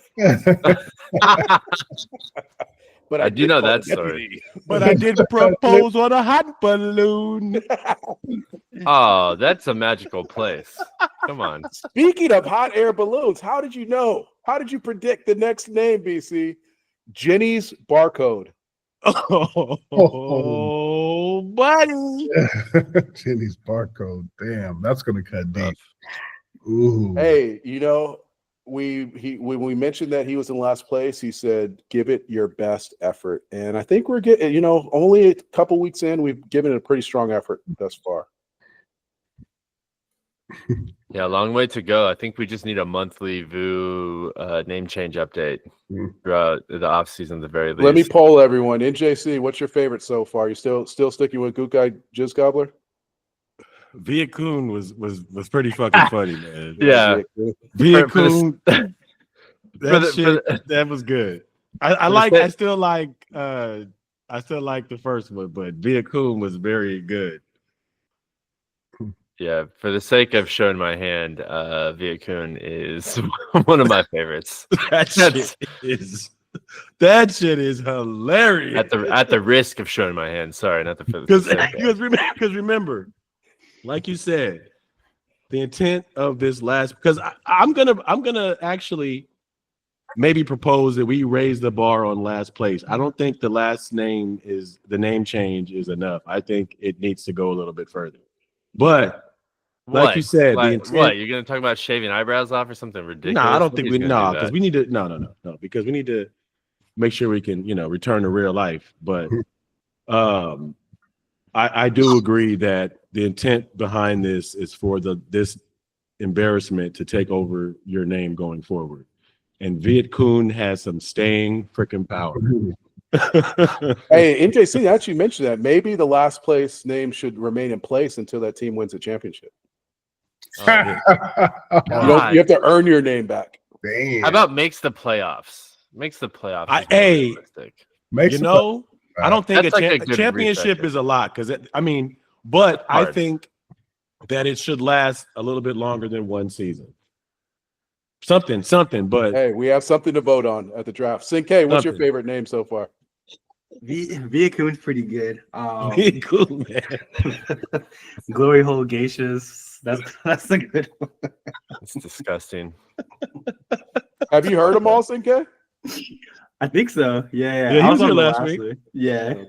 But I do did know call that the story. deputy. But I did propose on a hot balloon. Oh, that's a magical place. Come on. Speaking of hot air balloons, how did you know? How did you predict the next name, BC? Jenny's Barcode. Oh, buddy. Jenny's Barcode. Damn, that's gonna cut deep. Ooh. Hey, you know, when we mentioned that he was in last place, he said, "Give it your best effort." And I think we're getting, you know, only a couple weeks in, we've given it a pretty strong effort thus far. Yeah, long way to go. I think we just need a monthly VU name change update throughout the off season, at the very least. Let me poll everyone. NJC, what's your favorite so far? You still sticking with Gook Guy Jizz Gobbler? Viet Coon was pretty fucking funny, man. Yeah. Viet For the- Coon, that was good. I still like the first one, but Viet Coon was very good. Yeah, for the sake of showing my hand, Viet Coon is one of my favorites. That shit is hilarious. At the risk of showing my hand, sorry, not the Because remember, like you said, the intent of this last, because I'm gonna actually maybe propose that we raise the bar on last place. I don't think the name change is enough. I think it needs to go a little bit further. But like you said, the intent. What, you're gonna talk about shaving eyebrows off or something ridiculous? No, I don't think because we need to because we need to make sure we can return to real life. But I do agree that the intent behind this is for this embarrassment to take over your name going forward. And Viet Coon has some staying freaking power. Hey, NJC, actually mentioned that maybe the last place name should remain in place until that team wins a championship. You have to earn your name back. Damn. How about makes the playoffs? Makes the playoffs. I don't think That's like a a good championship reset. is a lot because but That's I hard. think that it should last a little bit longer than one season. Something, but Hey, we have something to vote on at the draft. Sinke, what's your Something. favorite name so far? Viet Coon's pretty good. Viet Coon, man. Glory Hole Geishas. That's a good one. It's disgusting. Have you heard them all, Sinke? I think so. Yeah. Yeah, he I was on here the last week. Yeah. Okay.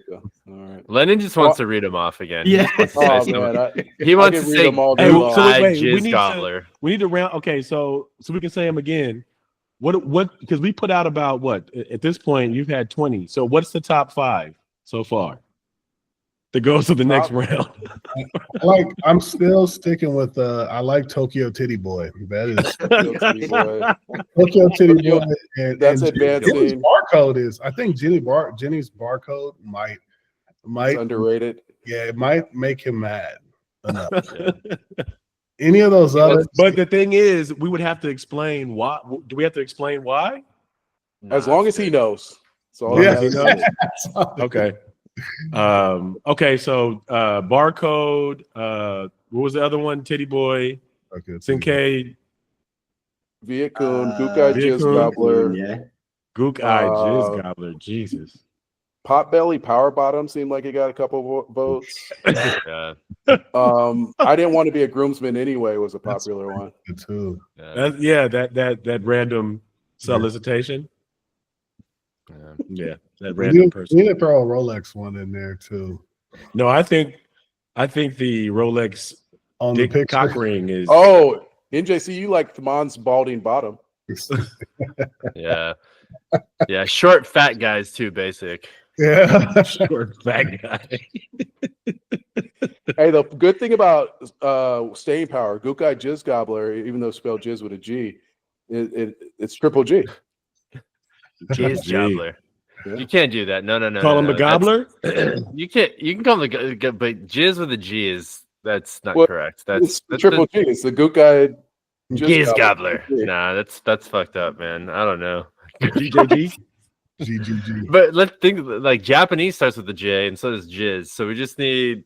All right. Lennon just wants to read them off again. Yeah. He just wants to say Oh man, something. He wants can to read say them all day Hey, long. so wait, we jizz need to- gobbler. We need to round. Okay, so we can say them again. What? Because we put out about what at this point you've had 20. So what's the top 5 so far that goes to the next round? I'm still sticking with I like Tokyo Titty Boy. That is Tokyo Titty Boy. That's and advancing. Jenny's Barcode is. I think Jenny's Barcode might It's underrated. yeah, it might make him mad enough. Any of those others, But the thing is, we would have to explain why. Do we have to explain why? As long as he knows. That's all Yeah. he has to say. Okay. Okay, so Barcode. What was the other one? Titty Boy, Okay, Sinkei, Viet Cong, Gukai Viet Jizz Cong, Gobbler, Yeah. Gook Eye, Jizz Gobbler. Jesus. Potbelly Power Bottom seemed like it got a couple votes. Yeah. I didn't want to be a groomsman anyway was a popular one. Good too. Yeah. That random solicitation. Yeah. Yeah, that We random need person. to throw a Rolex one in there too. No, I think the Rolex On the dick picture. cock ring is. Oh, NJC, you like Thamon's balding bottom. Yeah. Yeah. Short, fat guys too. Basic. Yeah. Short fat guy. Hey, the good thing about staying power, Gukai Jizz Gobbler, even though it's spelled Jizz with a G, it's triple G. Jizz G. Gobbler. Yeah. You can't do that. No. Call him a That's- gobbler. You can't. You can call him but jizz with a G that's not Well, correct. It's That's triple G. It's the Gukai Jizz Gobbler. Nah, that's fucked up, man. I don't know. GJG. GGG. But let's think like Japanese starts with a J and so does jizz. So we just need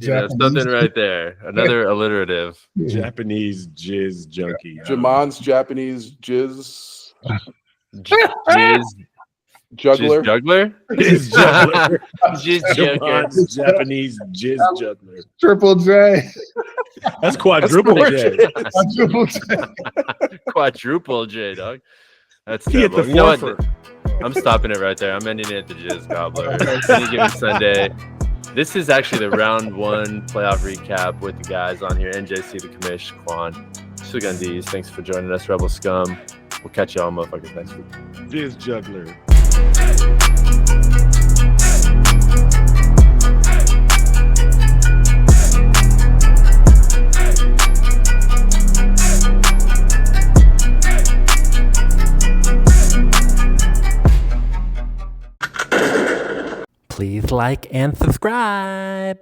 something right there. Another alliterative. Japanese jizz junkie. Jamon's Japanese Jizz Jizz Juggler. Jizz juggler? Jizz juggler. Jizz juggler. Japan's Japanese jizz juggler. Triple J. That's quadruple That's J. Triple J. Quadruple J, dog. That's He hit terrible. the You know what? forfeit. I'm stopping it right there. I'm ending it at the Jizz Gobbler. Any given Sunday. This is actually the round one playoff recap with the guys on here. NJC, the commish, Quan, Sugandese. Thanks for joining us, Rebel Scum. We'll catch y'all motherfuckers next week. Jizz juggler. Please like and subscribe.